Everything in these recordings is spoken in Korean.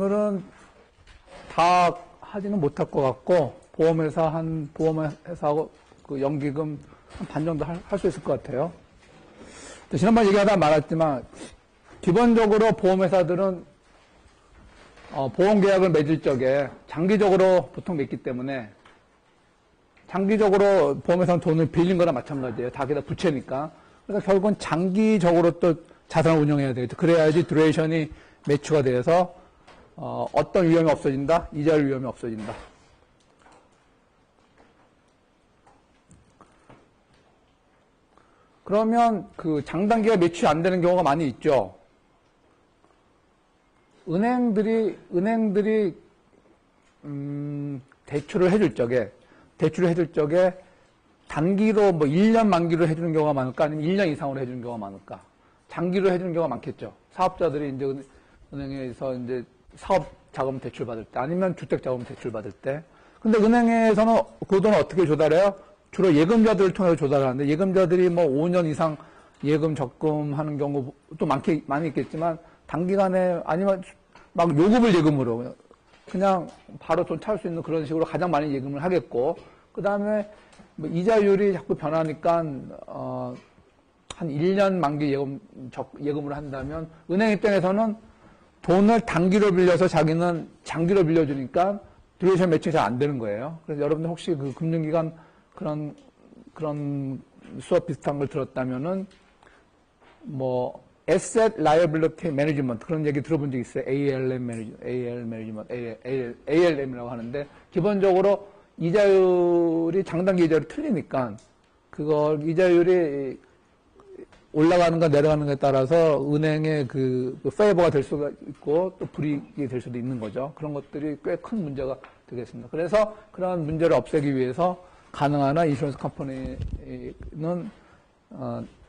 오늘은 다 하지는 못할 것 같고, 보험회사하고 그 연기금 한 반 정도 할 수 있을 것 같아요. 지난번 얘기하다 말았지만, 기본적으로 보험회사들은 보험계약을 맺을 적에 장기적으로 보통 맺기 때문에 장기적으로 보험회사는 돈을 빌린 거나 마찬가지예요. 다 게다 부채니까. 그래서 결국은 장기적으로 또 자산을 운영해야 되겠죠. 그래야지 듀레이션이 매추가 돼서 어떤 위험이 없어진다? 이자율 위험이 없어진다. 그러면 그 장단기가 매출이 안 되는 경우가 많이 있죠. 은행들이 대출을 해줄 적에 단기로 뭐 1년 만기로 해주는 경우가 많을까? 아니면 1년 이상으로 해주는 경우가 많을까? 장기로 해주는 경우가 많겠죠. 사업자들이 이제 은행에서 이제 사업 자금 대출 받을 때, 아니면 주택 자금 대출 받을 때. 근데 은행에서는 그 돈을 어떻게 조달해요? 주로 예금자들을 통해서 조달하는데, 예금자들이 뭐 5년 이상 예금 적금하는 경우도 많이 있겠지만, 단기간에 아니면 막 요금을 예금으로 그냥 바로 돈 찾을 수 있는 그런 식으로 가장 많이 예금을 하겠고, 그 다음에 뭐 이자율이 자꾸 변하니까 한 1년 만기 예금으로 한다면 은행 입장에서는 돈을 단기로 빌려서 자기는 장기로 빌려주니까 듀레이션 매칭이 잘 안 되는 거예요. 그래서 여러분들 혹시 그 금융기관 그런 수업 비슷한 걸 들었다면은 뭐 Asset Liability Management 그런 얘기 들어본 적 있어요? ALM이라고 하는데 기본적으로 이자율이 장단기 이자율이 틀리니까 그걸 이자율이 올라가는가 내려가는가에 따라서 은행의 그 페이버가 될 수가 있고 또 불이익이 될 수도 있는 거죠. 그런 것들이 꽤 큰 문제가 되겠습니다. 그래서 그런 문제를 없애기 위해서 가능한 한 인슈런스 컴퍼니는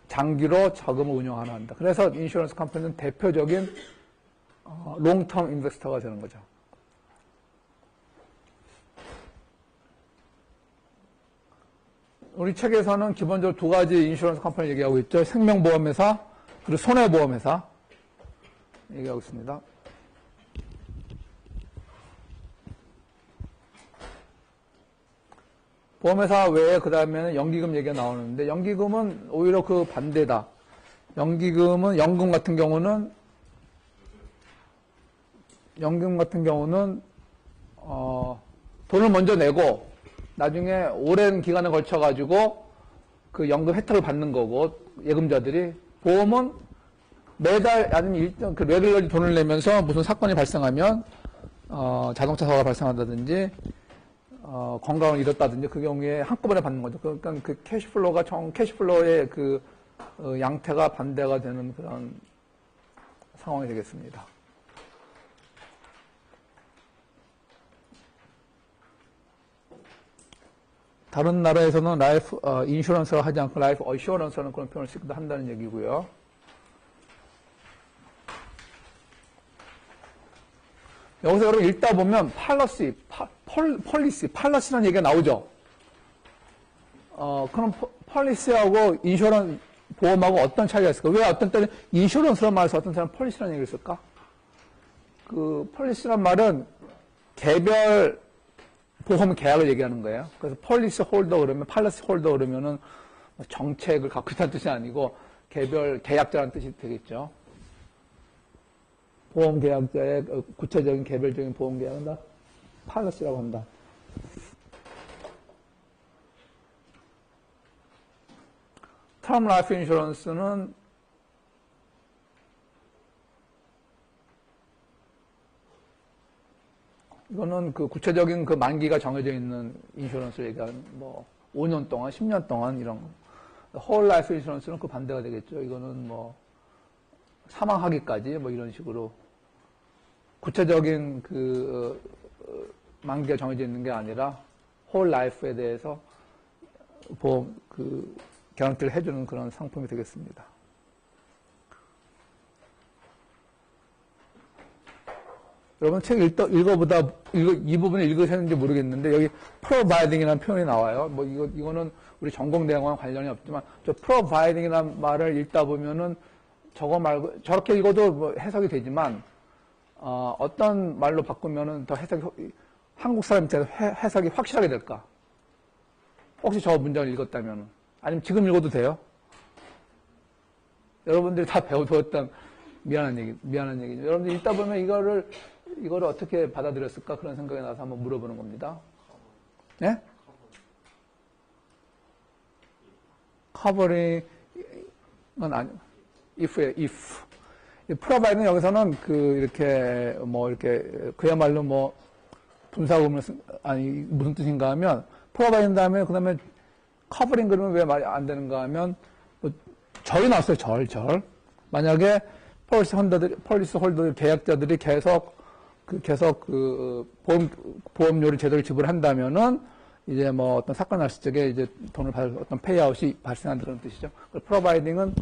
장기로 자금을 운영하나 한다. 그래서 인슈런스 컴퍼니는 대표적인 롱텀 인베스터가 되는 거죠. 우리 책에서는 기본적으로 두 가지 인슈런스 컴퍼니 얘기하고 있죠. 생명보험회사 그리고 손해보험회사 얘기하고 있습니다. 보험회사 외에 그 다음에는 연기금 얘기가 나오는데 연기금은 오히려 그 반대다. 연금 같은 경우는 돈을 먼저 내고 나중에 오랜 기간에 걸쳐가지고 그 연금 혜택을 받는 거고 예금자들이 보험은 매달 아니면 일정 그 레귤러리 돈을 내면서 무슨 사건이 발생하면 자동차 사고가 발생한다든지 건강을 잃었다든지 그 경우에 한꺼번에 받는 거죠. 그러니까 그 캐시플로의 그 양태가 반대가 되는 그런 상황이 되겠습니다. 다른 나라에서는 라이프 인슈런스를 하지 않고 라이프 어슈어런스라는 그런 표현을 쓰기도 한다는 얘기고요. 여기서 여러분 읽다 보면 팔러시라는 얘기가 나오죠. 그럼 폴리시하고 인슈런스 보험하고 어떤 차이가 있을까? 왜 어떤 때는 인슈런스란 말을 써서 어떤 사람은 폴리시라는 얘기를 쓸까? 그 폴리시란 말은 개별 보험 계약을 얘기하는 거예요. 그래서 폴리시 홀더 그러면 팔러시 홀더 그러면은 정책을 갖고 있다는 뜻이 아니고 개별 계약자라는 뜻이 되겠죠. 보험 계약자의 구체적인 개별적인 보험 계약은 다 팔러시라고 한다. 텀 라이프 인슈런스는 이거는 그 구체적인 그 만기가 정해져 있는 인슈런스를 얘기하는 뭐 5년 동안, 10년 동안 이런 거. 홀 라이프 인슈런스는 그 반대가 되겠죠. 이거는 뭐 사망하기까지 뭐 이런 식으로 구체적인 그 만기가 정해져 있는 게 아니라 홀 라이프에 대해서 보험 그 개런티를 해주는 그런 상품이 되겠습니다. 여러분 책 읽어보다 이 부분을 읽으셨는지 모르겠는데 여기 providing이라는 표현이 나와요. 뭐 이거는 우리 전공 내용과는 관련이 없지만 저 providing이라는 말을 읽다 보면은 저거 말고 저렇게 읽어도 뭐 해석이 되지만 어떤 말로 바꾸면은 더 한국 사람한테 해석이 확실하게 될까? 혹시 저 문장을 읽었다면, 아니면 지금 읽어도 돼요? 여러분들이 다 배워두었던 미안한 얘기죠. 여러분들이 읽다 보면 이거를 어떻게 받아들였을까? 그런 생각이 나서 한번 물어보는 겁니다. 예? covering은 아니, if예요, if. provide는 여기서는 이렇게 그야말로 분사구문을 무슨 뜻인가 하면, provide 다음에, 그 다음에 covering 그러면 왜 말이 안 되는가 하면, 절이 나왔어요, 절. 만약에 폴리스 홀더들, 계약자들이 계속 보험료를 제대로 지불한다면은, 이제 어떤 사건 났을 적에 이제 돈을 받을 어떤 페이아웃이 발생한다는 그런 뜻이죠. providing은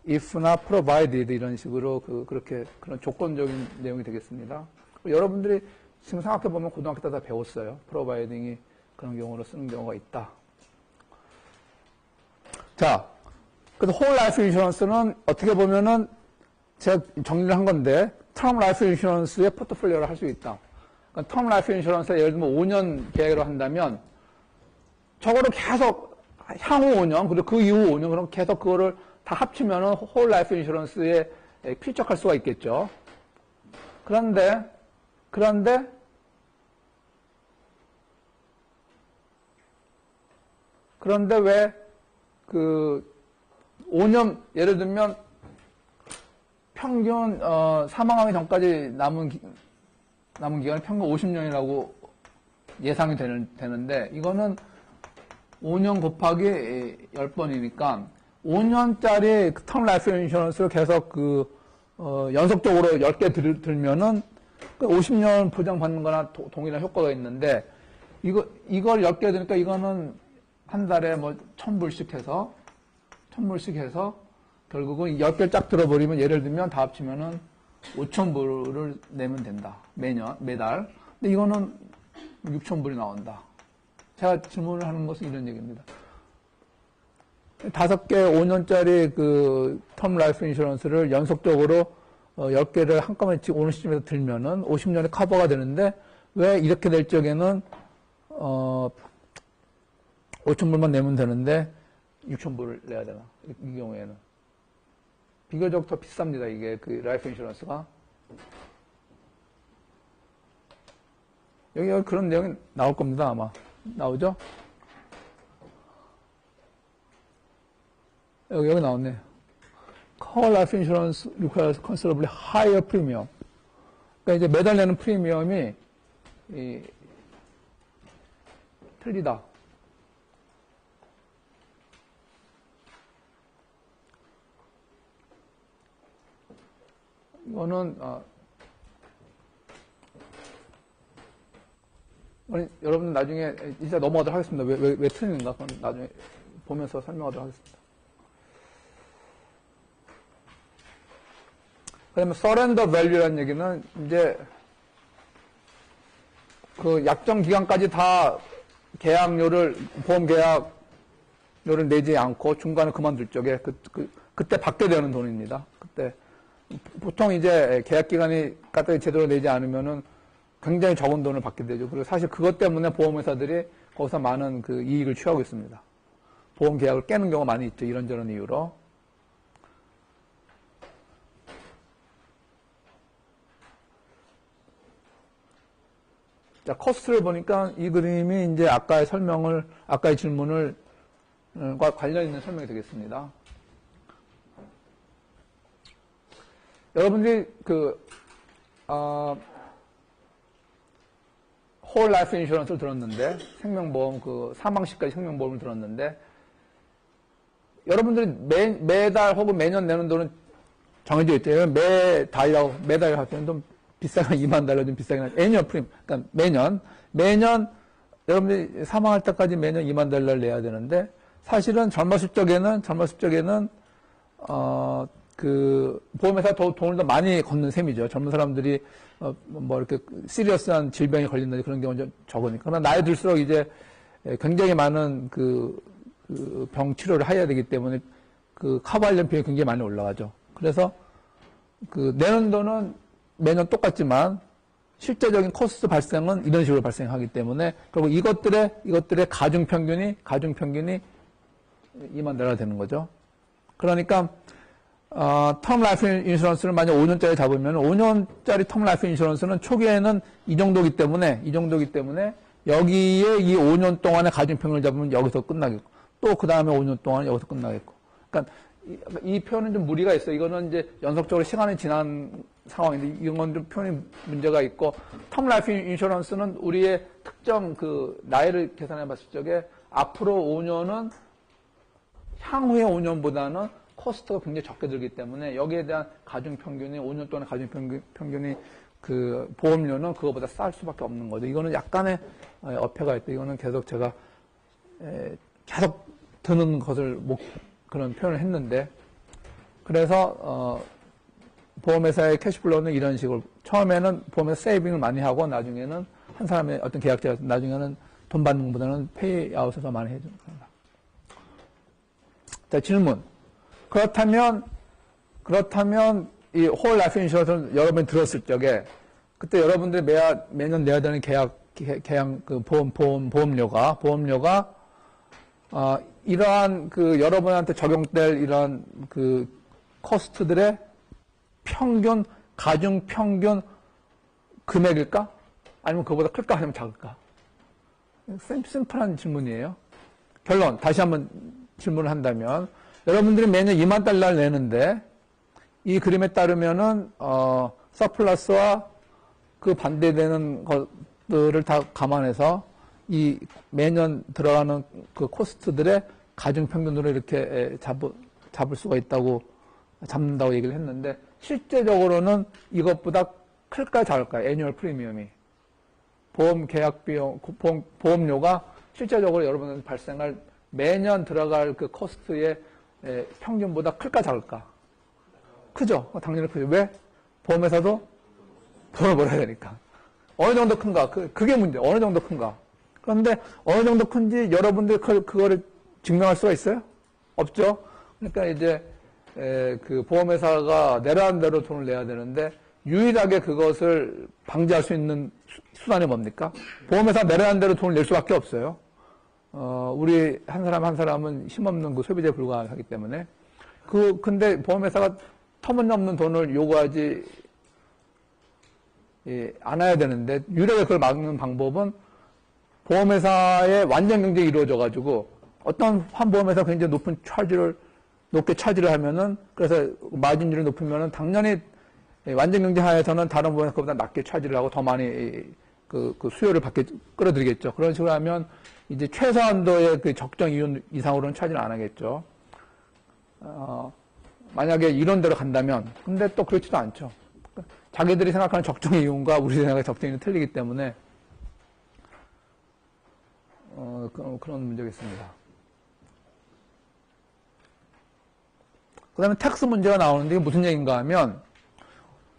if나 provided 이런 식으로 그런 조건적인 내용이 되겠습니다. 여러분들이 지금 생각해보면 고등학교 때 다 배웠어요. providing이 그런 경우로 쓰는 경우가 있다. 자, 그래서 whole life insurance는 어떻게 보면은 제가 정리를 한 건데, term life insurance의 포트폴리오를 할 수 있다. 그러니까 term life insurance에 예를 들면 5년 계획으로 한다면, 저거를 계속 향후 5년, 그리고 그 이후 5년, 그럼 계속 그거를 다 합치면은 whole life insurance에 필적할 수가 있겠죠. 그런데 왜 5년, 예를 들면 평균 사망하기 전까지 남은 기간이 평균 50년이라고 예상이 되는데, 이거는 5년 곱하기 10번이니까 5년짜리 텀 라이프 인슈런스를 계속 연속적으로 10개 들면은 50년 보장받는 거나 동일한 효과가 있는데, 이걸 10개 드니까 이거는 한 달에 1,000불씩 해서 결국은 10개를 쫙 들어버리면, 예를 들면 다 합치면은 5,000불을 내면 된다. 매달. 근데 이거는 6,000불이 나온다. 제가 질문을 하는 것은 이런 얘기입니다. 5개 5년짜리 텀 라이프 인슈런스를 연속적으로 10개를 한꺼번에 오는 시점에서 들면은 50년에 커버가 되는데, 왜 이렇게 될 적에는 5,000불만 내면 되는데 6,000불을 내야 되나? 이 경우에는 비교적 더 비쌉니다. 이게 라이프 인슈런스가. 여기 그런 내용이 나올 겁니다. 아마 나오죠? 여기 나왔네. Core Life Insurance requires considerably higher premium. 그러니까 이제 매달 내는 프리미엄이 틀리다. 이거는 여러분 나중에 이제 넘어가도록 하겠습니다. 왜 틀린가? 그건 나중에 보면서 설명하도록 하겠습니다. 그 다음에 surrender value라는 얘기는 이제 약정 기간까지 다 보험 계약료를 내지 않고 중간에 그만둘 적에 그때 받게 되는 돈입니다. 그때 보통 이제 계약 기간이 까딱 제대로 내지 않으면은 굉장히 적은 돈을 받게 되죠. 그리고 사실 그것 때문에 보험회사들이 거기서 많은 이익을 취하고 있습니다. 보험 계약을 깨는 경우가 많이 있죠. 이런저런 이유로. 자, 코스트를 보니까 이 그림이 이제 아까의 질문과 관련 있는 설명이 되겠습니다. 여러분들이 홀 라이프 인슈런스를 들었는데, 생명보험, 사망 시까지 생명보험을 들었는데, 여러분들이 매달 혹은 매년 내는 돈은 정해져 있죠. 매달 하면 좀 비싸게 $20,000 좀 비싸게 하죠. 애니얼 프리미엄. 그러니까 매년 여러분들이 사망할 때까지 매년 $20,000 내야 되는데, 사실은 젊었을 적에는 보험회사 돈을 더 많이 걷는 셈이죠. 젊은 사람들이 이렇게 시리어스한 질병에 걸린다든지 그런 경우는 좀 적으니까. 그러나 나이 들수록 이제 굉장히 많은 병 치료를 해야 되기 때문에 커버 관련 비용이 굉장히 많이 올라가죠. 그래서 내는 돈은 매년 똑같지만 실제적인 코스트 발생은 이런 식으로 발생하기 때문에 결국 이것들의 가중 평균이 이만대가 되는 거죠. 그러니까 텀 라이프 인슈런스를 만약 5년짜리 잡으면 5년짜리 텀 라이프 인슈런스는 초기에는 이 정도기 때문에 여기에 이 5년 동안의 가중 평균을 잡으면 여기서 끝나겠고 또 그 다음에 5년 동안 여기서 끝나겠고. 그러니까 이 표현은 좀 무리가 있어요. 이거는 이제 연속적으로 시간이 지난 상황인데 이건 좀 표현이 문제가 있고 텀 라이프 인슈런스는 우리의 특정 그 나이를 계산해 봤을 적에 앞으로 5년은 향후의 5년보다는 코스트가 굉장히 적게 들기 때문에 여기에 대한 가중 평균이 5년 동안의 가중 평균이 그 보험료는 그거보다 쌀 수밖에 없는 거죠. 이거는 약간의 어폐가 있다. 이거는 계속 제가 계속 드는 것을 그런 표현을 했는데 그래서 보험회사의 캐시플로우는 이런 식으로 처음에는 보험회사 세이빙을 많이 하고 나중에는 한 사람의 어떤 계약자가 나중에는 돈 받는 것보다는 페이아웃을 더 많이 해주는 겁니다. 자, 질문. 그렇다면 이 홀 라이프 인슈런스를 여러분이 들었을 적에 그때 여러분들이 매년 내야 되는 계약 그 보험료가 이러한 그 여러분한테 적용될 이러한 그 코스트들의 평균 가중 평균 금액일까? 아니면 그보다 클까? 아니면 작을까? 심플한 질문이에요. 결론 다시 한번 질문을 한다면 여러분들이 매년 2만 달러를 내는데 이 그림에 따르면은 서플러스와 그 반대되는 것들을 다 감안해서 이 매년 들어가는 그 코스트들의 가중 평균으로 이렇게 잡을 수가 있다고 잡는다고 얘기를 했는데 실제적으로는 이것보다 클까요, 작을까요? 애뉴얼 프리미엄이 보험 계약 비용 보험료가 실제적으로 여러분들 발생할 매년 들어갈 그 코스트의 평균보다 클까 작을까? 크죠? 당연히 크죠. 왜? 보험회사도 돈을 벌어야 되니까. 어느 정도 큰가? 그게 문제. 어느 정도 큰가? 그런데 어느 정도 큰지 여러분들 그거를 증명할 수가 있어요? 없죠? 그러니까 이제 그 보험회사가 내라는 대로 돈을 내야 되는데 유일하게 그것을 방지할 수 있는 수단이 뭡니까? 보험회사 내라는 대로 돈을 낼 수밖에 없어요. 우리 한 사람은 힘없는 그 소비자에 불과하기 때문에. 근데 보험회사가 터무니없는 돈을 요구하지, 않아야 되는데, 유일하게 그걸 막는 방법은 보험회사의 완전 경쟁이 이루어져가지고, 어떤 한 보험회사가 굉장히 높게 차지를 하면은, 그래서 마진율이 높으면은 당연히 완전 경쟁 하에서는 다른 보험회사보다 낮게 차지를 하고 더 많이 그 수요를 끌어들이겠죠. 그런 식으로 하면 이제 최소한도의 그 적정 이윤 이상으로는 차지를 안 하겠죠. 만약에 이론대로 간다면, 근데 또 그렇지도 않죠. 자기들이 생각하는 적정 이윤과 우리 생각의 적정 이윤이 틀리기 때문에, 그런 문제가 있습니다. 그 다음에 텍스 문제가 나오는데 이게 무슨 얘기인가 하면,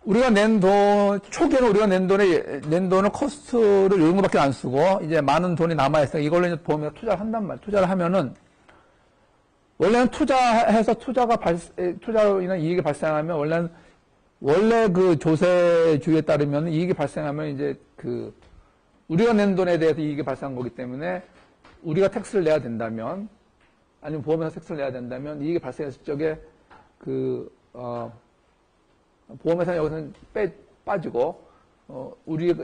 우리가 초기에는 우리가 낸 돈을 코스트를 요 정도밖에 안 쓰고, 이제 많은 돈이 남아있으니까 이걸로 이제 보험에서 투자를 한단 말이에요. 투자를 하면은, 원래는 투자로 인한 이익이 발생하면, 원래 그 조세주에 따르면 이익이 발생하면 이제 우리가 낸 돈에 대해서 이익이 발생한 거기 때문에, 우리가 텍스를 내야 된다면, 아니면 보험에서 텍스를 내야 된다면, 이익이 발생했을 적에 보험회사는 여기서는 빠지고,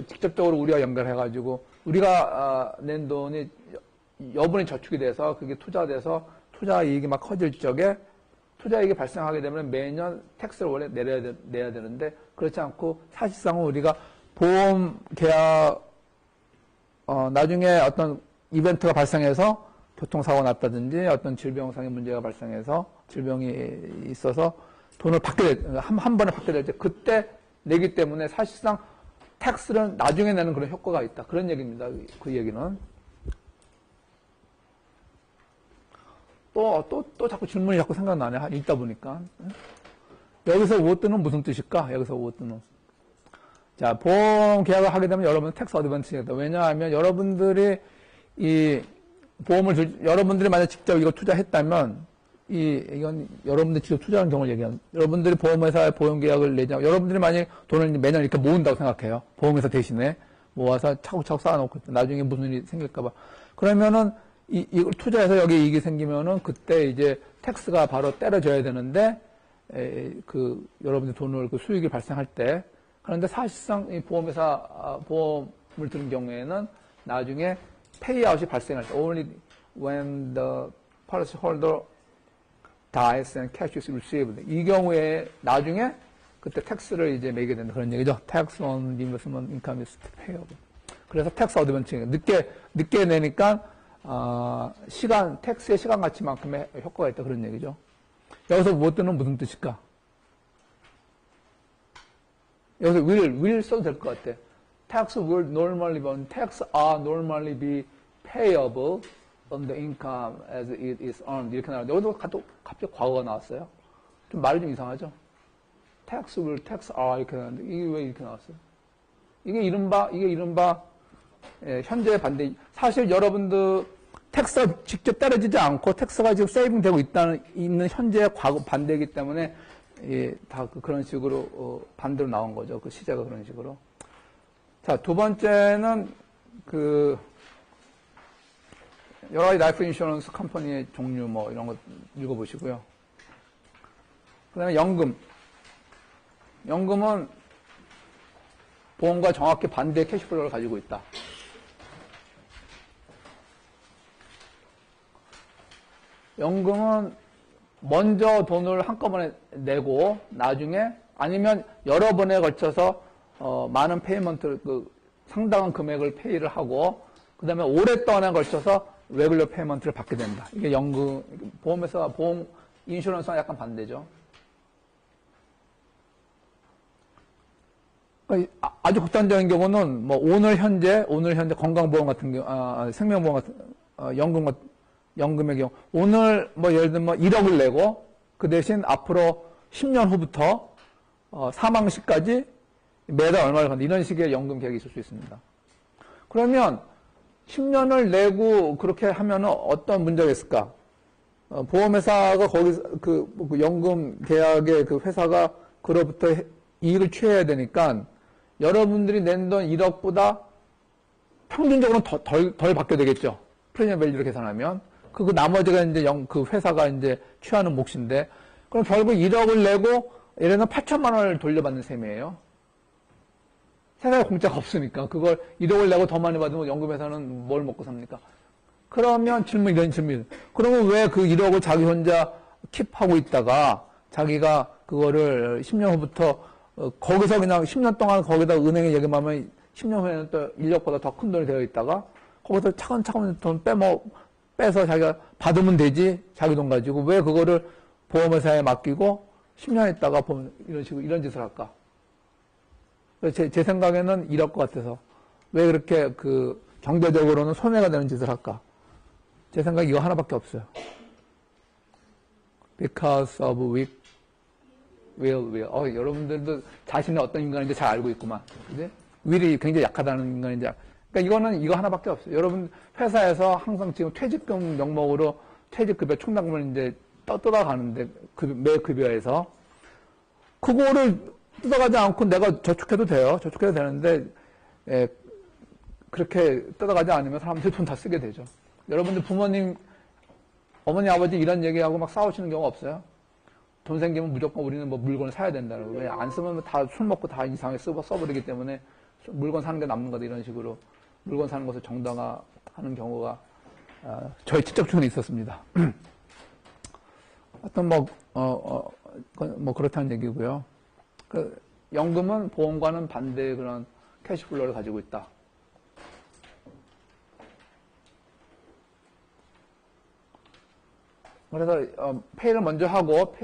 직접적으로 우리가 연결해가지고, 우리가 낸 돈이 여분이 저축이 돼서, 그게 투자돼서, 투자 이익이 막 커질 적에, 투자 이익이 발생하게 되면 매년 텍스를 원래 내야 되는데, 그렇지 않고, 사실상은 우리가 보험 계약, 나중에 어떤 이벤트가 발생해서, 교통사고가 났다든지, 어떤 질병상의 문제가 발생해서, 질병이 있어서, 돈을 한 번에 받게 될 때, 그때 내기 때문에 사실상 텍스를 나중에 내는 그런 효과가 있다. 그런 얘기입니다. 그 얘기는. 또 자꾸 질문이 자꾸 생각나네. 읽다 보니까. 여기서 what는 무슨 뜻일까? 여기서 what는. 자, 보험 계약을 하게 되면 여러분은 텍스 어드밴티지가 있다. 왜냐하면 여러분들이 여러분들이 만약 직접 이거 투자했다면, 이건 여러분들 직접 투자하는 경우를 얘기하는, 여러분들이 보험회사에 보험계약을 내자, 여러분들이 만약 돈을 매년 이렇게 모은다고 생각해요. 보험회사 대신에 모아서 차곡차곡 쌓아놓고, 나중에 무슨 일이 생길까봐. 그러면은, 이걸 투자해서 여기 이익이 생기면은, 그때 이제 텍스가 바로 때려져야 되는데, 여러분들 돈을, 수익이 발생할 때. 그런데 사실상 이 보험회사, 보험을 드는 경우에는 나중에 페이아웃이 발생할 때, only when the policyholder dies and cash is received. 이 경우에 나중에 그때 텍스를 이제 매게 된다. 그런 얘기죠. Tax on the investment income is payable. 그래서 텍스 어드밴티지. 늦게 내니까, 텍스의 시간 가치만큼의 효과가 있다. 그런 얘기죠. 여기서 무엇들은 무슨 뜻일까? 여기서 will 써도 될 것 같아. Tax will normally be payable on the income as it is earned. 이렇게 나오는데, 여기도 갑자기 과거가 나왔어요. 좀 말이 좀 이상하죠? tax 이렇게 나왔는데, 이게 왜 이렇게 나왔어요? 이게 이른바, 현재의 반대. 사실 여러분들, 텍스가 직접 떨어지지 않고, 텍스가 지금 세이빙 되고 있는 현재의 과거 반대이기 때문에, 다 그런 식으로, 반대로 나온 거죠. 그 시제가 그런 식으로. 자, 두 번째는, 여러 가지 라이프 인슈런스 컴퍼니의 종류 이런 거 읽어보시고요. 그 다음에 연금. 연금은 보험과 정확히 반대의 캐시플로우를 가지고 있다. 연금은 먼저 돈을 한꺼번에 내고 나중에 아니면 여러 번에 걸쳐서 많은 페이먼트를 상당한 금액을 페이를 하고 그 다음에 오랫동안에 걸쳐서 레귤러 페이먼트를 받게 된다. 이게 연금, 보험회사, 인슈런스와 약간 반대죠. 아주 극단적인 경우는 오늘 현재 건강보험 같은 경우, 생명보험 같은, 연금의 경우, 오늘 예를 들면 1억을 내고 그 대신 앞으로 10년 후부터 사망 시까지 매달 얼마를 받는 이런 식의 연금 계약이 있을 수 있습니다. 그러면 10년을 내고 그렇게 하면 어떤 문제가 있을까? 보험회사가 거기서 그 연금 계약의 그 회사가 그로부터 이익을 취해야 되니까 여러분들이 낸 돈 1억보다 평균적으로 덜 받게 되겠죠. 프리미엄 밸류를 계산하면. 그 나머지가 이제 그 회사가 이제 취하는 몫인데 그럼 결국 1억을 내고 예를 들면 8천만 원을 돌려받는 셈이에요. 세상에 공짜가 없으니까 그걸 1억을 내고 더 많이 받으면 연금회사는 뭘 먹고 삽니까? 그러면 이런 질문. 그러면 왜 그 1억을 자기 혼자 킵하고 있다가 자기가 그거를 10년 후부터 거기서 그냥 10년 동안 거기다 은행에 예금하면 10년 후에는 또 1억보다 더 큰 돈이 되어 있다가 거기서 차근차근 돈 빼서 자기가 받으면 되지 자기 돈 가지고 왜 그거를 보험회사에 맡기고 10년 있다가 보면 이런 짓을 할까? 제 생각에는 이럴 것 같아서 왜 그렇게 경제적으로는 손해가 되는 짓을 할까? 제 생각 이거 하나밖에 없어요. Because of weak will. 여러분들도 자신의 어떤 인간인지 잘 알고 있구만. 그지? will이 굉장히 약하다는 인간인지. 그러니까 이거 하나밖에 없어요. 여러분 회사에서 항상 지금 퇴직금 명목으로 퇴직급여 충당금을 이제 뜯어가는데 매 급여에서 그거를 뜯어가지 않고 내가 저축해도 돼요. 저축해도 되는데 그렇게 뜯어가지 않으면 사람들이 돈 다 쓰게 되죠. 여러분들 부모님, 어머니, 아버지 이런 얘기하고 막 싸우시는 경우 없어요? 돈 생기면 무조건 우리는 물건을 사야 된다는 거예요. 안 쓰면 다 술 먹고 다 이상하게 써버리기 때문에 물건 사는 게 남는 거다 이런 식으로 물건 사는 것을 정당화하는 경우가 저희 친척 중에 있었습니다. 어떤 그렇다는 얘기고요. 연금은 보험과는 반대의 그런 캐시플로우를 가지고 있다. 그래서 페이를 먼저 하고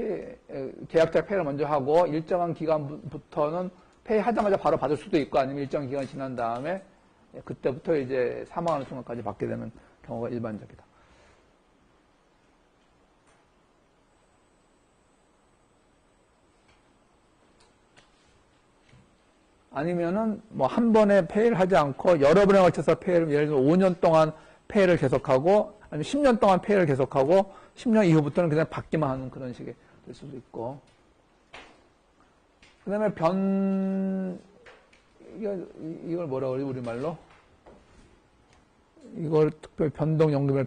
계약자 페이를 먼저 하고 일정한 기간부터는 페이 하자마자 바로 받을 수도 있고 아니면 일정 기간이 지난 다음에 그때부터 이제 사망하는 순간까지 받게 되는 경우가 일반적이다. 아니면은 한 번에 페이를 하지 않고 여러 번에 걸쳐서 페이를 예를 들어 5년 동안 페이를 계속하고 아니면 10년 동안 페이를 계속하고 10년 이후부터는 그냥 받기만 하는 그런 식이 될 수도 있고. 그 다음에 이걸 뭐라고 그러지, 우리말로? 이걸 특별 변동연금을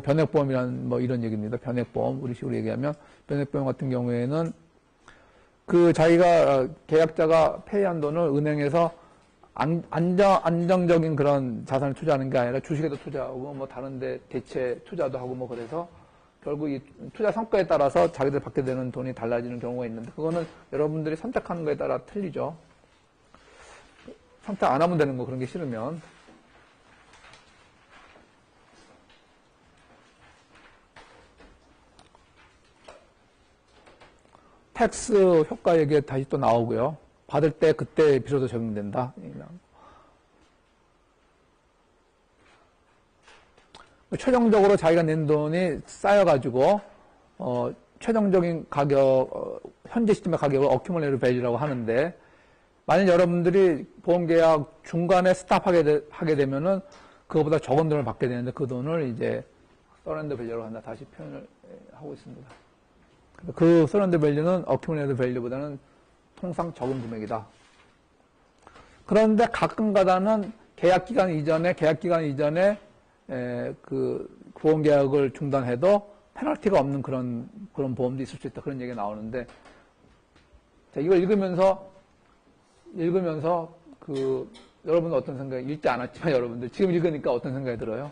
변액보험이라는 뭐 이런 얘기입니다. 변액보험. 우리식으로 얘기하면 변액보험 같은 경우에는 그 자기가 계약자가 페이한 돈을 은행에서 안정적인 그런 자산을 투자하는 게 아니라 주식에도 투자하고 뭐 다른데 대체 투자도 하고 뭐 그래서 결국 이 투자 성과에 따라서 자기들 받게 되는 돈이 달라지는 경우가 있는데 그거는 여러분들이 선택하는 거에 따라 틀리죠. 선택 안 하면 되는 거 그런 게 싫으면. 텍스 효과 얘기 다시 또 나오고요. 받을 때 그때 비로소 적용된다. 최종적으로 자기가 낸 돈이 쌓여가지고 최종적인 가격, 현재 시점의 가격을 어큐뮬레이티브 밸류라고 하는데 만약 여러분들이 보험계약 중간에 스탑하게 되면은 그거보다 적은 돈을 받게 되는데 그 돈을 이제 서렌더 밸류라고 한다. 다시 표현을 하고 있습니다. 그 서렌더 밸류는 어큐뮬레이티브 밸류보다는 통상 적은 금액이다. 그런데 가끔 가다는 계약 기간 이전에 그 보험계약을 중단해도 페널티가 없는 그런 보험도 있을 수 있다. 그런 얘기가 나오는데 자, 이걸 읽으면서 그 여러분은 어떤 생각이 읽지 않았지만 여러분들 지금 읽으니까 어떤 생각이 들어요?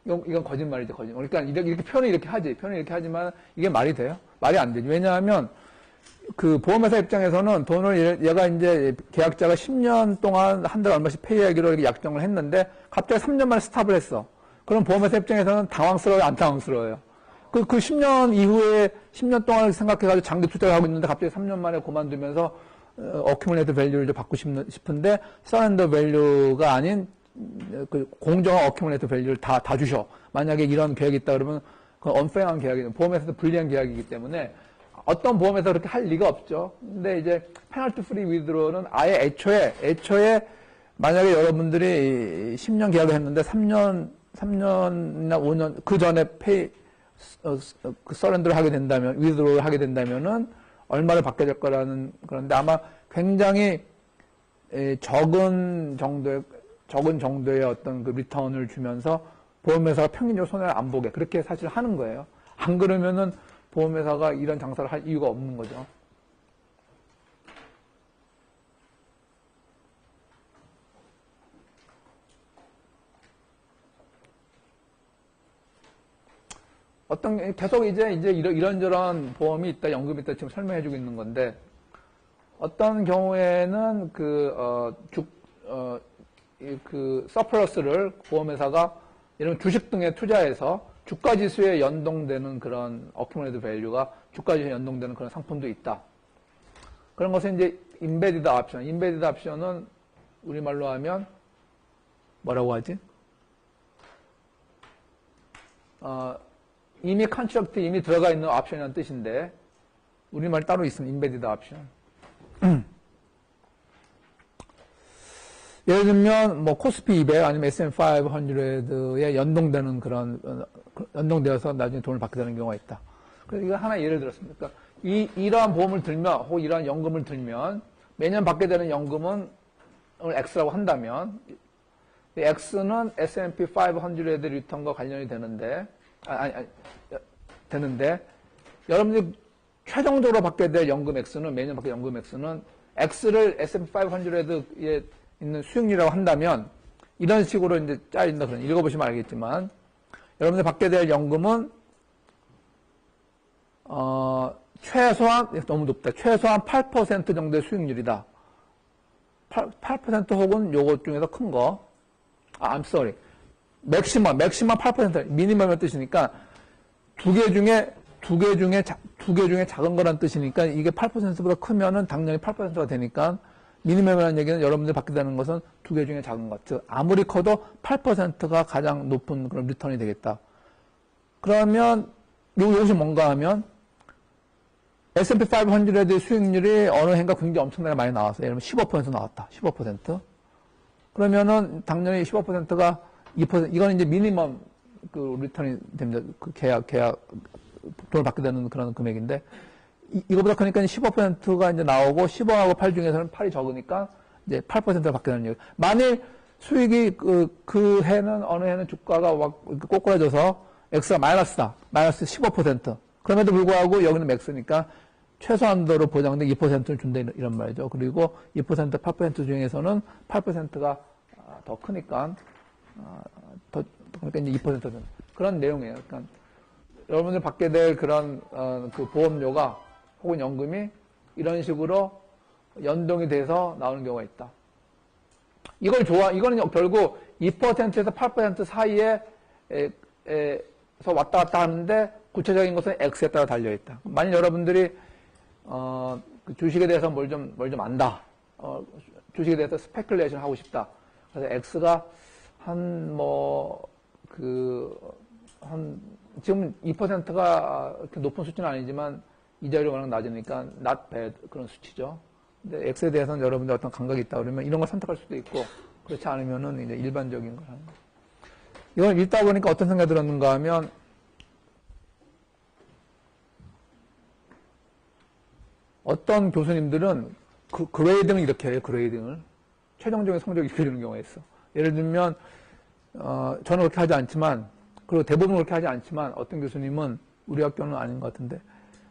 이건 거짓말이죠, 거짓말. 그러니까 이렇게 표현을 이렇게 하지만 이게 말이 돼요? 말이 안 되죠. 왜냐하면 그 보험회사 입장에서는 돈을 얘가 이제 계약자가 10년 동안 한 달 얼마씩 페이하기로 이렇게 약정을 했는데 갑자기 3년 만에 스탑을 했어. 그럼 보험회사 입장에서는 당황스러워요, 안 당황스러워요? 그 10년 이후에 10년 동안 생각해가지고 장기 투자를 하고 있는데 갑자기 3년 만에 그만두면서 어큐뮬레이티브 밸류를 좀 받고 싶은데 서렌더 밸류가 아닌 그 공정한 어큐뮬레이티브 밸류를 다 주셔. 만약에 이런 계약이 있다 그러면 그건 언페어한 계약이에요. 보험회사도 불리한 계약이기 때문에 어떤 보험회사 그렇게 할 리가 없죠. 근데 이제 페널티 프리 위드로는 아예 애초에 만약에 여러분들이 10년 계약을 했는데 3년이나 5년 그 전에 그 서렌더를 하게 된다면 위드로를 하게 된다면은 얼마를 받게 될 거라는 그런데 아마 굉장히 적은 정도의 어떤 그 리턴을 주면서 보험회사가 평균적으로 손해를 안 보게 그렇게 사실 하는 거예요. 안 그러면은 보험회사가 이런 장사를 할 이유가 없는 거죠. 계속 이제 이런저런 보험이 있다, 연금이 있다 지금 설명해주고 있는 건데, 어떤 경우에는 서플러스를 보험회사가 이런 주식 등에 투자해서 주가 지수에 연동되는 그런 어큐뮬레이티브 밸류가 주가 지수에 연동되는 그런 상품도 있다. 그런 것은 이제 인베디드 옵션은 우리말로 하면 뭐라고 하지? 이미 컨트랙트 이미 들어가 있는 옵션이라는 뜻인데 우리말 따로 있으면 인베디드 옵션. 예를 들면 뭐 코스피 200 아니면 S&P 500에 연동되어서 나중에 돈을 받게 되는 경우가 있다. 그래서 이거 하나 예를 들었습니다. 그러니까 이러한 보험을 들면 혹은 이러한 연금을 들면 매년 받게 되는 연금은 X라고 한다면 X는 S&P 500의 리턴과 관련이 되는데 여러분들이 최종적으로 받게 될 연금 X는 매년 받게 될 연금 X는 X를 S&P 500에 있는 수익률이라고 한다면 이런 식으로 이제 짜인다. 그런 읽어보시면 알겠지만 여러분들 받게 될 연금은 최소한 너무 높다. 최소한 8% 정도의 수익률이다. 8% 혹은 요것 중에서 큰 거. I'm sorry. 맥시멈 8%. 미니멈의 뜻이니까 두 개 중에 작은 거란 뜻이니까 이게 8%보다 크면은 당연히 8%가 되니까 미니멈이라는 얘기는 여러분들이 받게 되는 것은 두 개 중에 작은 것. 즉, 아무리 커도 8%가 가장 높은 그런 리턴이 되겠다. 그러면, 이것이 뭔가 하면, S&P 500의 수익률이 어느 해인가 굉장히 엄청나게 많이 나왔어요. 예를 들면 15% 나왔다. 15%. 그러면은 당연히 15%가 2%, 이거는 이제 미니멈 그 리턴이 됩니다. 그 계약, 돈을 받게 되는 그런 금액인데, 이거보다 그러니까 15%가 이제 나오고, 15하고 8 중에서는 8이 적으니까 이제 8%를 받게 되는 얘기. 만일 수익이 그 해는, 어느 해는 주가가 막 꼬꾸라져서 X가 마이너스다. 마이너스 15%. 그럼에도 불구하고 여기는 맥스니까 최소한도로 보장된 2%를 준다 이런 말이죠. 그리고 2% 8% 중에서는 8%가 더 크니까 그러니까 이제 2%는 그런 내용이에요. 그러니까 여러분들 받게 될 그런 그 보험료가 혹은 연금이 이런 식으로 연동이 돼서 나오는 경우가 있다. 이거는 결국 2%에서 8% 사이에서 왔다 갔다 하는데 구체적인 것은 X에 따라 달려있다. 만약 여러분들이 그 주식에 대해서 뭘 좀 안다. 주식에 대해서 스페큘레이션 하고 싶다. 그래서 X가 지금 2%가 높은 수치는 아니지만 이자율이 워낙 낮으니까 not bad 그런 수치죠. 근데 X에 대해서는 여러분들 어떤 감각이 있다 그러면 이런 걸 선택할 수도 있고 그렇지 않으면은 이제 일반적인 걸 하는 거예요. 이걸 읽다 보니까 어떤 생각이 들었는가 하면 어떤 교수님들은 그레이딩을 이렇게 해요. 그레이딩을. 최종적인 성적을 이렇게 주는 경우가 있어. 예를 들면 저는 그렇게 하지 않지만 그리고 대부분 그렇게 하지 않지만 어떤 교수님은 우리 학교는 아닌 것 같은데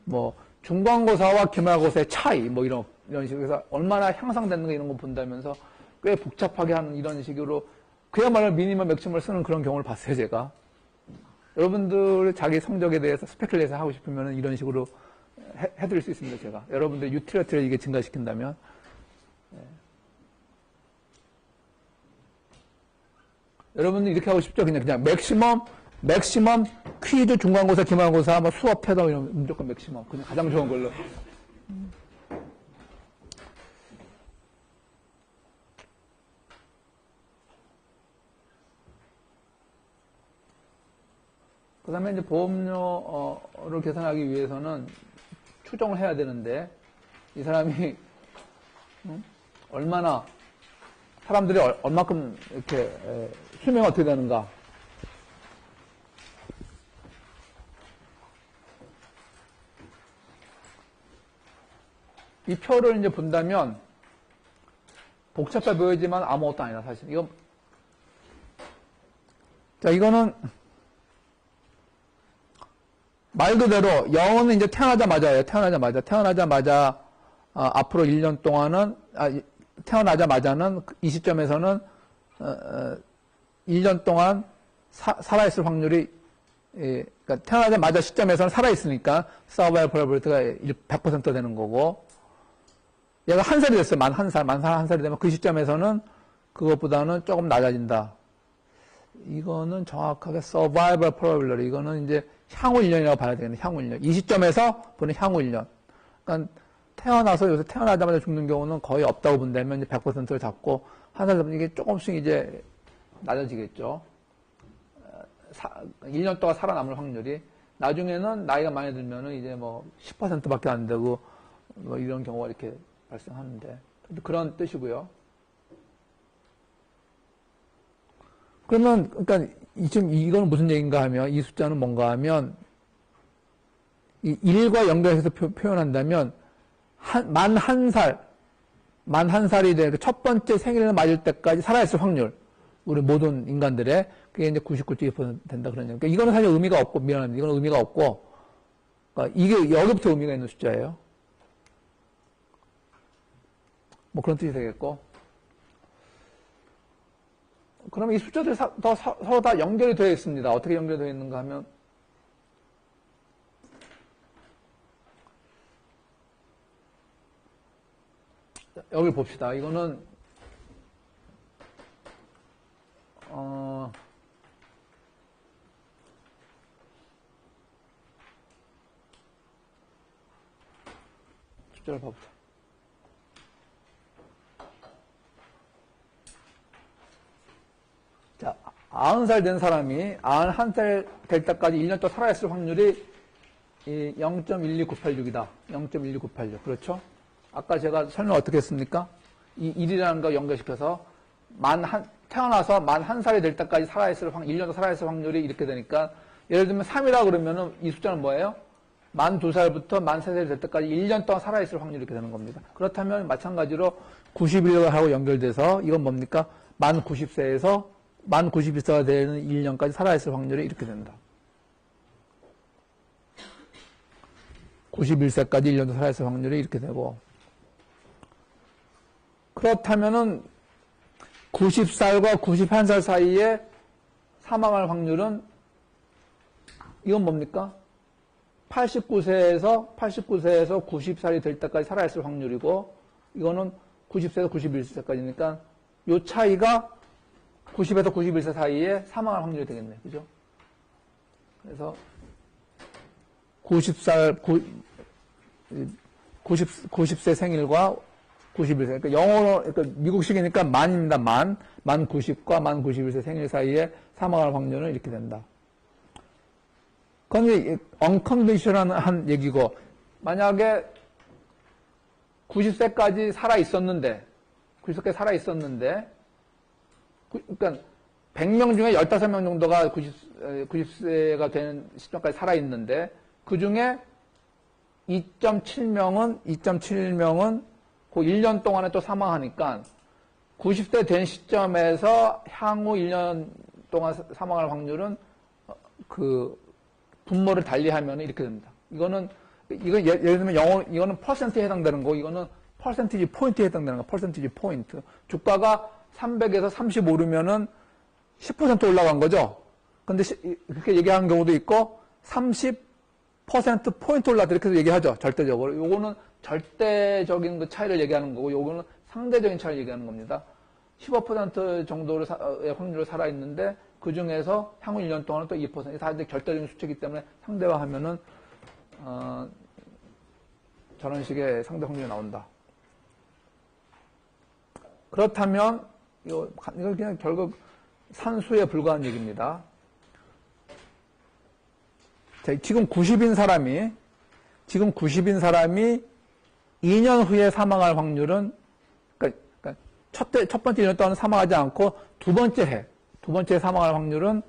뭐 중간고사와 기말고사의 차이 뭐 이런 식으로 해서 얼마나 향상됐는가 이런 거 본다면서 꽤 복잡하게 하는 이런 식으로 그야말로 미니멈 맥시멈을 쓰는 그런 경우를 봤어요. 제가. 여러분들 자기 성적에 대해서 스페큘레이션 하고 싶으면 이런 식으로 해드릴 수 있습니다. 제가. 여러분들 유틸리티를 이게 증가시킨다면 여러분들 이렇게 하고 싶죠? 그냥 맥시멈 퀴즈 중간고사 기말고사 뭐 수업 패더 이런 무조건 맥시멈 그냥 가장 좋은 걸로. 그 다음에 이제 보험료를 계산하기 위해서는 추정을 해야 되는데, 이 사람이, 얼마나, 사람들이 얼마큼 이렇게, 수명이 어떻게 되는가. 이 표를 이제 본다면, 복잡해 보이지만 아무것도 아니다, 사실. 이거는, 말 그대로 영어는 이제 태어나자마자예요. 태어나자마자 앞으로 1년 동안은 태어나자마자는 이 시점에서는 1년 동안 살아있을 확률이 그러니까 태어나자마자 시점에서는 살아있으니까 서바이벌 프로버비리티가 100% 되는 거고 얘가 1살이 됐어요. 만 1살이 되면 그 시점에서는 그것보다는 조금 낮아진다. 이거는 정확하게 survival probability. 이거는 이제 향후 1년이라고 봐야 되겠네. 향후 1년. 이 시점에서 보는 향후 1년. 그러니까 요새 태어나자마자 죽는 경우는 거의 없다고 본다면 이제 100%를 잡고 한 살 되면 이게 조금씩 이제 낮아지겠죠. 1년 동안 살아남을 확률이. 나중에는 나이가 많이 들면은 이제 뭐 10%밖에 안 되고 뭐 이런 경우가 이렇게 발생하는데. 그런 뜻이고요. 그러면, 그러니까, 지금 이거는 무슨 얘기인가 하면, 이 숫자는 뭔가 하면, 이 1과 연결해서 표현한다면, 만 한 살이 돼, 첫 번째 생일을 맞을 때까지 살아있을 확률, 우리 모든 인간들의, 그게 이제 99.2% 된다 그런 얘기. 그러니까 이거는 사실 의미가 없고, 미안합니다. 이거는 의미가 없고, 그러니까 이게 여기부터 의미가 있는 숫자예요. 뭐 그런 뜻이 되겠고. 그러면 이 숫자들이 서로 다 연결이 되어 있습니다. 어떻게 연결이 되어 있는가 하면 여기 봅시다. 이거는 숫자를 봐보자. 자, 90살 된 사람이 91살 될 때까지 1년 동안 살아있을 확률이 0.12986이다. 0.12986. 그렇죠? 아까 제가 설명 어떻게 했습니까? 이 1이라는 거 연결시켜서 태어나서 만 1살이 될 때까지 살아있을 1년 더 살아있을 확률이 이렇게 되니까, 예를 들면 3이라 그러면은 이 숫자는 뭐예요? 만 2살부터 만 3살이 될 때까지 1년 동안 살아있을 확률이 이렇게 되는 겁니다. 그렇다면 마찬가지로 91하고 연결돼서 이건 뭡니까? 만 90세에서 만 91세가 되는 1년까지 살아있을 확률이 이렇게 된다. 91세까지 1년 더 살아있을 확률이 이렇게 되고, 그렇다면은 90살과 91살 사이에 사망할 확률은 이건 뭡니까? 89세에서 90살이 될 때까지 살아있을 확률이고, 이거는 90세에서 91세까지니까 이 차이가 90에서 91세 사이에 사망할 확률이 되겠네요. 그죠? 그래서 90세 생일과 91세. 그러니까 영어로, 그러니까 미국식이니까 만입니다. 만 90과 만 91세 생일 사이에 사망할 확률은 이렇게 된다. 그건 unconditional한 얘기고, 만약에 90세까지 살아 있었는데, 그러니까 100명 중에 15명 정도가 90세가 되는 시점까지 살아 있는데, 그 중에 2.7명은 그 1년 동안에 또 사망하니까 90세 된 시점에서 향후 1년 동안 사망할 확률은 그 분모를 달리하면 이렇게 됩니다. 이거 예를 들면 이거는 퍼센트에 해당되는 거고, 이거는 퍼센티지 포인트에 해당되는 거, 퍼센티지 포인트. 주가가 300에서 30 오르면은 10% 올라간 거죠. 근데 그렇게 얘기하는 경우도 있고, 30% 포인트 올랐다 이렇게 얘기하죠. 절대적으로. 요거는 절대적인 그 차이를 얘기하는 거고, 요거는 상대적인 차이를 얘기하는 겁니다. 15% 정도의 확률로 살아있는데, 그 중에서 향후 1년 동안은 또 2%. 다 절대적인 수치이기 때문에 상대화하면은, 저런 식의 상대 확률이 나온다. 그렇다면, 이거 그냥 결국 산수에 불과한 얘기입니다. 지금 90인 사람이 2년 후에 사망할 확률은, 그러니까 첫 번째 2년 동안 사망하지 않고 두 번째 해 사망할 확률은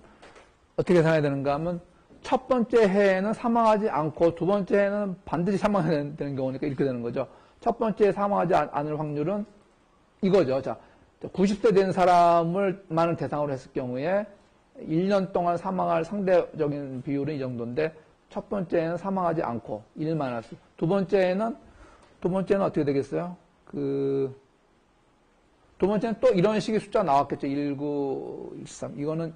어떻게 계산해야 되는가 하면, 첫 번째 해에는 사망하지 않고 두 번째 해에는 반드시 사망해야 되는 경우니까 이렇게 되는 거죠. 첫 번째 해 사망하지 않을 확률은 이거죠. 자, 90세 된 사람을만을 대상으로 했을 경우에 1년 동안 사망할 상대적인 비율은 이 정도인데, 첫 번째에는 사망하지 않고 1 마이너스. 두 번째는 어떻게 되겠어요? 두 번째는 또 이런 식의 숫자가 나왔겠죠. 1913. 이거는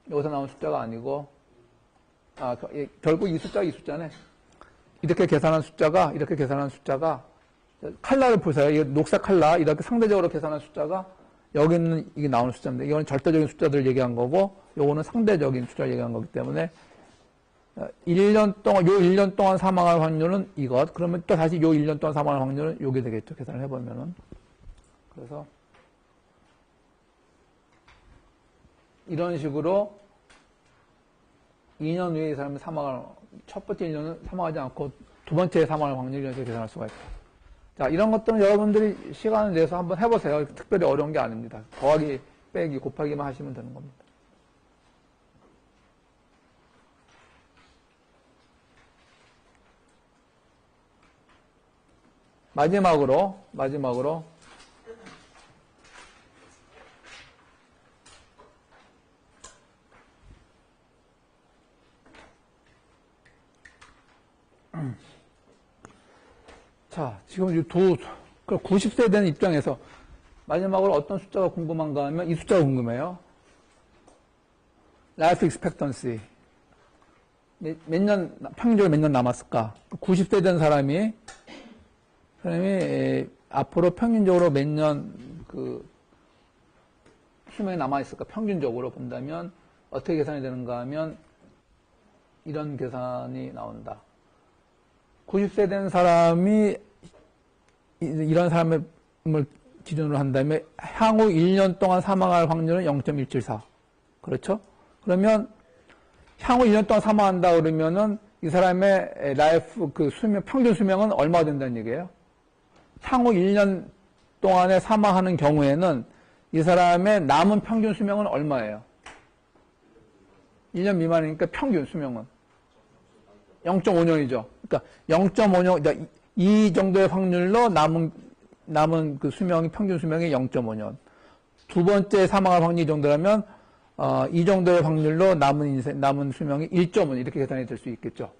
여기서 나온 숫자가 아니고, 결국 이 숫자네. 이렇게 계산한 숫자가, 칼라를 보세요. 이 녹색 칼라, 이렇게 상대적으로 계산한 숫자가, 여기는 이게 나오는 숫자인데, 이거는 절대적인 숫자들을 얘기한 거고, 요거는 상대적인 숫자를 얘기한 거기 때문에, 1년 동안 사망할 확률은 이것. 그러면 또 다시 요 1년 동안 사망할 확률은 요게 되겠죠. 계산을 해보면은. 그래서, 이런 식으로 2년 후에 이 사람이 첫 번째 1년은 사망하지 않고 두 번째 사망할 확률을 이런 식으로 계산할 수가 있다. 자, 이런 것들은 여러분들이 시간을 내서 한번 해보세요. 특별히 어려운 게 아닙니다. 더하기, 빼기, 곱하기만 하시면 되는 겁니다. 마지막으로 자, 지금 이 90세 된 입장에서 마지막으로 어떤 숫자가 궁금한가 하면 이 숫자가 궁금해요. Life expectancy. 평균적으로 몇 년 남았을까? 90세 된 사람이 앞으로 평균적으로 몇 년 수명이 남아있을까? 평균적으로 본다면 어떻게 계산이 되는가 하면 이런 계산이 나온다. 90세 된 사람이 이런 사람을 기준으로 한다면 향후 1년 동안 사망할 확률은 0.174. 그렇죠? 그러면 향후 1년 동안 사망한다 그러면은 이 사람의 라이프 평균 수명은 얼마가 된다는 얘기예요? 향후 1년 동안에 사망하는 경우에는 이 사람의 남은 평균 수명은 얼마예요? 1년 미만이니까 평균 수명은 0.5년이죠. 그러니까 0.5년, 그러니까 이 정도의 확률로 남은 그 수명이, 평균 수명이 0.5년. 두 번째 사망할 확률이 이 정도라면, 이 정도의 확률로 남은 수명이 1.5년, 이렇게 계산이 될 수 있겠죠.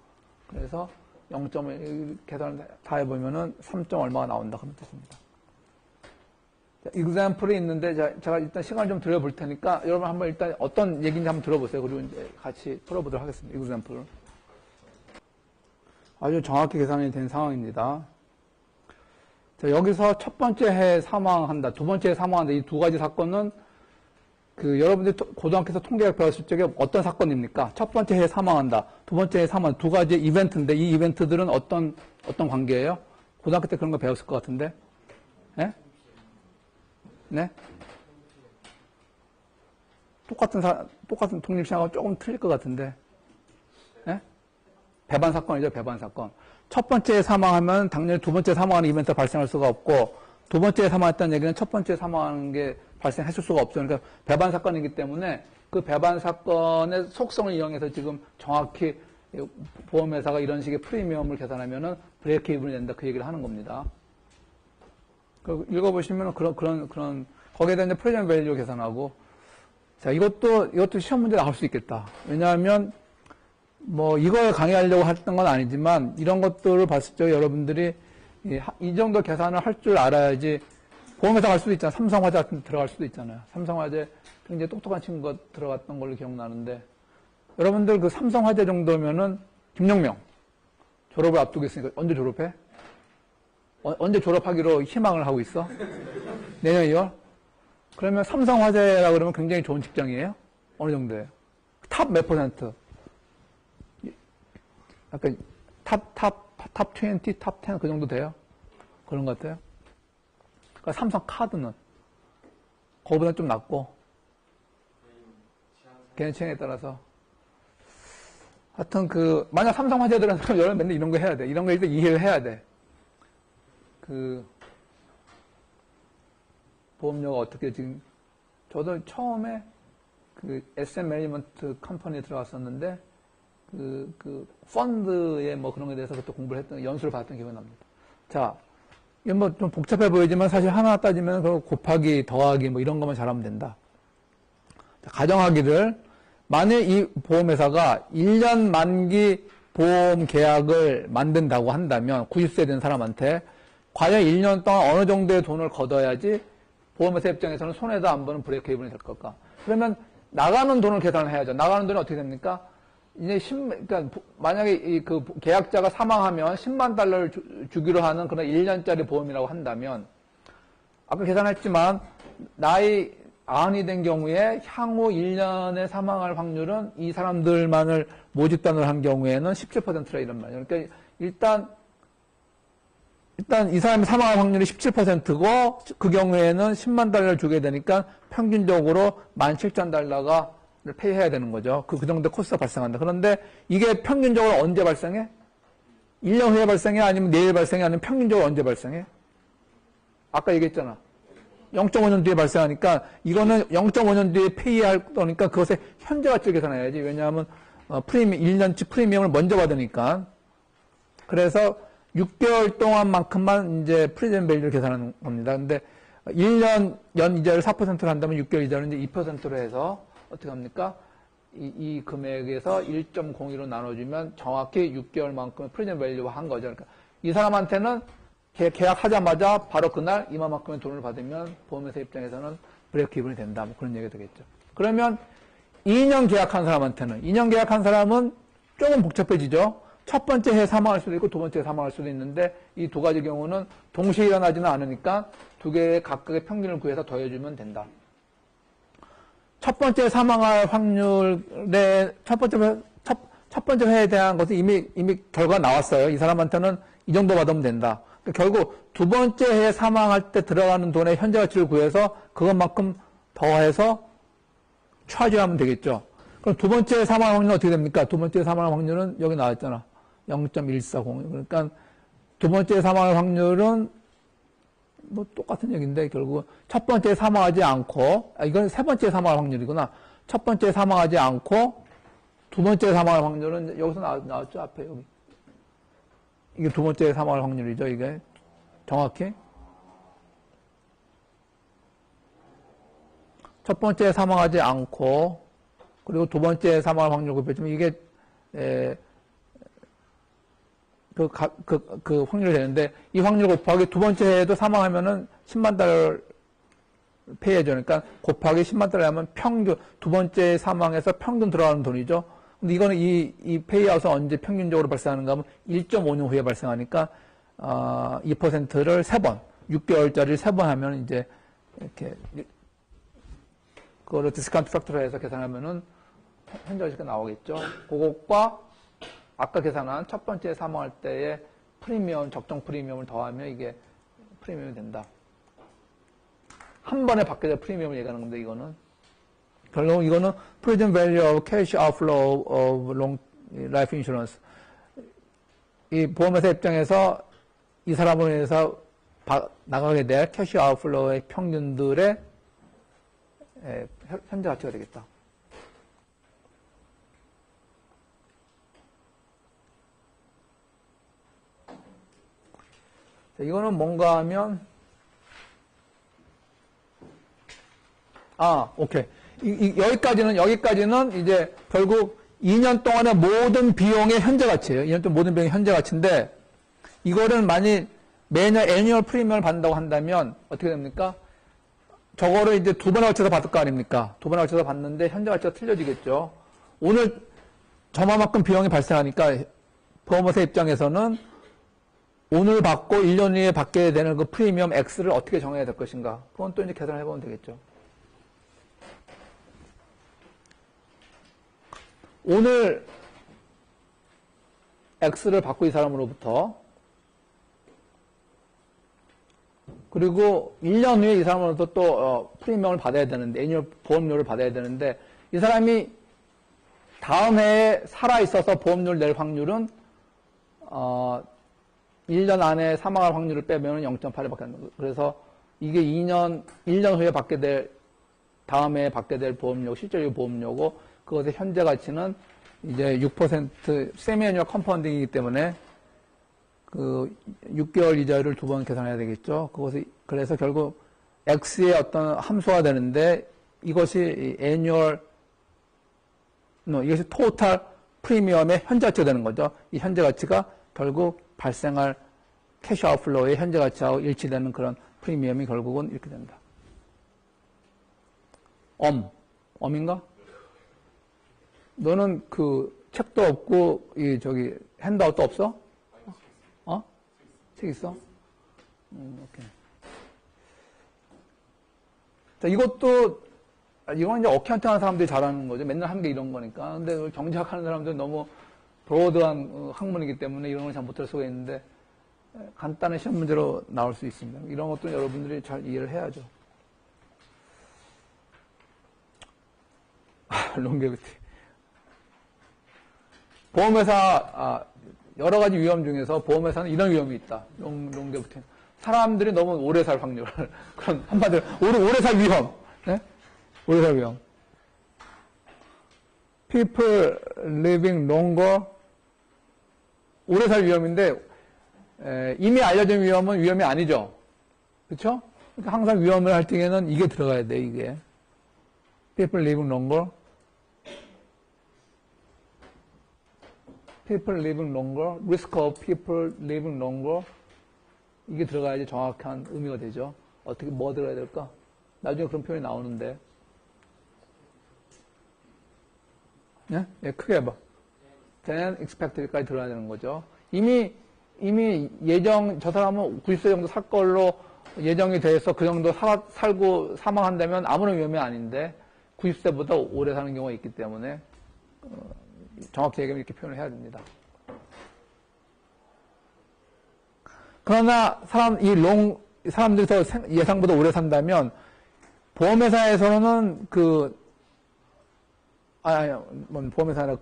그래서 0.5, 계산을 다 해보면은 3. 얼마가 나온다. 그런 뜻입니다. example이 있는데, 제가 일단 시간을 좀 들여볼 테니까, 여러분 한번 일단 어떤 얘기인지 한번 들어보세요. 그리고 이제 같이 풀어보도록 하겠습니다. example. 아주 정확히 계산이 된 상황입니다. 자, 여기서 첫 번째 해에 사망한다, 두 번째 해에 사망한다, 이 두 가지 사건은 여러분들이 고등학교에서 통계학 배웠을 적에 어떤 사건입니까? 첫 번째 해에 사망한다, 두 번째 해에 사망한다, 두 가지 이벤트인데 이 이벤트들은 어떤 관계예요? 고등학교 때 그런 거 배웠을 것 같은데? 네? 네? 똑같은 독립시장하고 조금 틀릴 것 같은데? 네? 배반 사건이죠, 배반 사건. 첫 번째에 사망하면 당연히 두 번째 사망하는 이벤트가 발생할 수가 없고, 두 번째에 사망했다는 얘기는 첫 번째에 사망하는 게 발생했을 수가 없죠. 그러니까 배반 사건이기 때문에 그 배반 사건의 속성을 이용해서 지금 정확히 보험회사가 이런 식의 프리미엄을 계산하면은 브레이크 이븐이 된다, 그 얘기를 하는 겁니다. 읽어보시면 그런, 거기에 대한 프레젠트 밸류 계산하고, 자, 이것도 시험 문제 나올 수 있겠다. 왜냐하면, 이걸 강의하려고 했던 건 아니지만, 이런 것들을 봤을 때 여러분들이 이 정도 계산을 할 줄 알아야지, 보험회사 갈 수도 있잖아요. 삼성화재 같은 데 들어갈 수도 있잖아요. 삼성화재 굉장히 똑똑한 친구가 들어갔던 걸로 기억나는데, 여러분들 그 삼성화재 정도면은, 김용명, 졸업을 앞두고 있으니까 언제 졸업해? 언제 졸업하기로 희망을 하고 있어? 내년 2월? 그러면 삼성화재라 그러면 굉장히 좋은 직장이에요? 어느 정도예요? 탑 몇 %? 약간 탑 20, 탑 10 그 정도 돼요? 그런 것 같아요? 그러니까 삼성 카드는 그거보다 좀 낮고, 개인 취향에 따라서. 하여튼 만약 삼성화재들은 그럼 여러분 맨날 이런 거 해야 돼. 이런 거 일단 이해를 해야 돼. 보험료가 어떻게 지금, 저도 처음에 SM 매니지먼트 컴퍼니에 들어갔었는데, 펀드에 그런 거에 대해서 그때 공부를 했던, 연수를 받았던 기억이 납니다. 자, 이건 좀 복잡해 보이지만 사실 하나 따지면 곱하기, 더하기 이런 것만 잘하면 된다. 자, 가정하기를, 만약 이 보험회사가 1년 만기 보험 계약을 만든다고 한다면, 90세 된 사람한테, 과연 1년 동안 어느 정도의 돈을 걷어야지 보험회사 입장에서는 손해도 안 보는 브레이크 이븐이 될 걸까? 그러면 나가는 돈을 계산을 해야죠. 나가는 돈이 어떻게 됩니까? 이제 그러니까 만약에 그 계약자가 사망하면 10만 달러를 주기로 하는 그런 1년짜리 보험이라고 한다면, 아까 계산했지만 나이 90이 된 경우에 향후 1년에 사망할 확률은 이 사람들만을 모집단을 한 경우에는 17%라 이런 말이에요. 그러니까 일단 이 사람이 사망할 확률이 17%고 그 경우에는 10만 달러를 주게 되니까 평균적으로 17,000달러가 페이해야 되는 거죠. 그 정도 코스가 발생한다. 그런데 이게 평균적으로 언제 발생해? 1년 후에 발생해? 아니면 내일 발생해? 아니면 평균적으로 언제 발생해? 아까 얘기했잖아. 0.5년 뒤에 발생하니까 이거는 0.5년 뒤에 페이할 거니까 그것의 현재 가치를 계산해야지. 왜냐하면 1년치 프리미엄을 먼저 받으니까. 그래서 6개월 동안만큼만 이제 프레젠트 밸류를 계산하는 겁니다. 근데 1년 연 이자를 4%로 한다면 6개월 이자를 이제 2%로 해서 어떻게 합니까? 이 금액에서 1.02로 나눠주면 정확히 6개월만큼의 프레젠트 밸류화 한 거죠. 그러니까 이 사람한테는 계약하자마자 바로 그날 이만큼의 돈을 받으면 보험회사 입장에서는 브레이크 이븐이 된다. 그런 얘기가 되겠죠. 그러면 2년 계약한 사람은 조금 복잡해지죠. 첫 번째 해에 사망할 수도 있고 두 번째 해에 사망할 수도 있는데 이 두 가지 경우는 동시에 일어나지는 않으니까 두 개의 각각의 평균을 구해서 더해주면 된다. 첫 번째 사망할 확률의 첫 번째 회에 대한 것은 이미 결과가 나왔어요. 이 사람한테는 이 정도 받으면 된다. 그러니까 결국 두 번째 해에 사망할 때 들어가는 돈의 현재 가치를 구해서 그것만큼 더해서 차지하면 되겠죠. 그럼 두 번째 사망 확률은 어떻게 됩니까? 두 번째 사망 확률은 여기 나왔잖아. 0.140. 그러니까 두 번째 사망 확률은 뭐 똑같은 얘기인데 결국 첫 번째 사망하지 않고 이건 세 번째 사망할 확률이구나. 첫 번째 사망하지 않고 두 번째 사망할 확률은 여기서 나왔죠 앞에 여기. 이게 두 번째 사망할 확률이죠 이게 정확히. 첫 번째 사망하지 않고 그리고 두 번째 사망할 확률 곱해주면 이게 그 확률이 되는데 이 확률 곱하기 두 번째 해에도 사망하면은 10만 달러를 페이해줘. 그러니까 곱하기 10만 달러 하면 평균 두 번째 사망에서 평균 들어가는 돈이죠. 근데 이거는 이 페이아웃은 언제 평균적으로 발생하는가 하면 1.5년 후에 발생하니까 2%를 3번 6개월짜리를 3번 하면 이제 이렇게 그거를 디스카운트 팩터로 해서 계산하면은 현저하게 나오겠죠. 그것과 아까 계산한 첫 번째 사망할 때의 프리미엄, 적정 프리미엄을 더하면 이게 프리미엄이 된다. 한 번에 받게 될 프리미엄을 얘기하는 건데, 이거는. 결국 이거는 present value of cash outflow of long life insurance. 이 보험회사 입장에서 이 사람으로 인해서 나가게 될 캐시 아웃플로우의 평균들의 현재 가치가 되겠다. 이거는 뭔가 하면 오케이. 여기까지는 이제 결국 2년 동안의 모든 비용의 현재 가치예요. 2년 동안 모든 비용의 현재 가치인데 이거를 만약 매년 애니얼 프리미엄을 받는다고 한다면 어떻게 됩니까? 저거를 이제 두 번에 걸쳐서 받을 거 아닙니까? 두 번에 걸쳐서 받는데 현재 가치가 틀려지겠죠. 오늘 저만큼 비용이 발생하니까 보험회사 입장에서는 오늘 받고 1년 후에 받게 되는 그 프리미엄 X를 어떻게 정해야 될 것인가. 그건 또 이제 계산을 해보면 되겠죠. 오늘 X를 받고 이 사람으로부터 그리고 1년 후에 이 사람으로부터 또 프리미엄을 받아야 되는데 애니얼 보험료를 받아야 되는데 이 사람이 다음 해에 살아있어서 보험료를 낼 확률은 1년 안에 사망할 확률을 빼면 0.8에 받게 된다. 그래서 이게 1년 후에 받게 될 다음 해에 받게 될 보험료 실질적인 보험료고 그것의 현재 가치는 이제 6% 세미애니얼 컴파운딩이기 때문에 그 6개월 이자율을 두 번 계산해야 되겠죠. 그것이 그래서 결국 X의 어떤 함수가 되는데 이것이 애니얼 이것이 토탈 프리미엄의 현재 가치가 되는 거죠. 이 현재 가치가 결국 발생할 캐시 아웃플로우의 현재 가치하고 일치되는 그런 프리미엄이 결국은 이렇게 된다. 엄인가? 너는 그 책도 없고 이 저기 핸드아웃도 없어? 책 있어? 오케이. 자, 이건 이제 어카운팅 하는 사람들이 잘하는 거죠. 맨날 하는 게 이런 거니까. 근데 경제학 하는 사람들은 너무 브로드한 학문이기 때문에 이런 걸 잘 못할 수가 있는데, 간단한 시험 문제로 나올 수 있습니다. 이런 것도 여러분들이 잘 이해를 해야죠. 롱게비티. 보험회사, 여러 가지 위험 중에서 보험회사는 이런 위험이 있다. 롱게비티. 사람들이 너무 오래 살 확률. 그런, 한마디로, 오래 살 위험. 네? 오래 살 위험. People living longer. 오래 살 위험인데, 이미 알려진 위험은 위험이 아니죠. 그쵸? 그러니까 항상 위험을 할 때에는 이게 들어가야 돼, 이게. People living longer. People living longer. Risk of people living longer. 이게 들어가야지 정확한 의미가 되죠. 어떻게, 뭐 들어가야 될까? 나중에 그런 표현이 나오는데. 네? 예, 크게 해봐. Then expected까지 들어야 되는 거죠. 이미 저 사람은 90세 정도 살 걸로 예정이 돼서 그 정도 살고 사망한다면 아무런 위험이 아닌데 90세보다 오래 사는 경우가 있기 때문에 정확히 얘기하면 이렇게 표현을 해야 됩니다. 그러나 사람들이 더 예상보다 오래 산다면 보험회사에서는 보험회사 아니라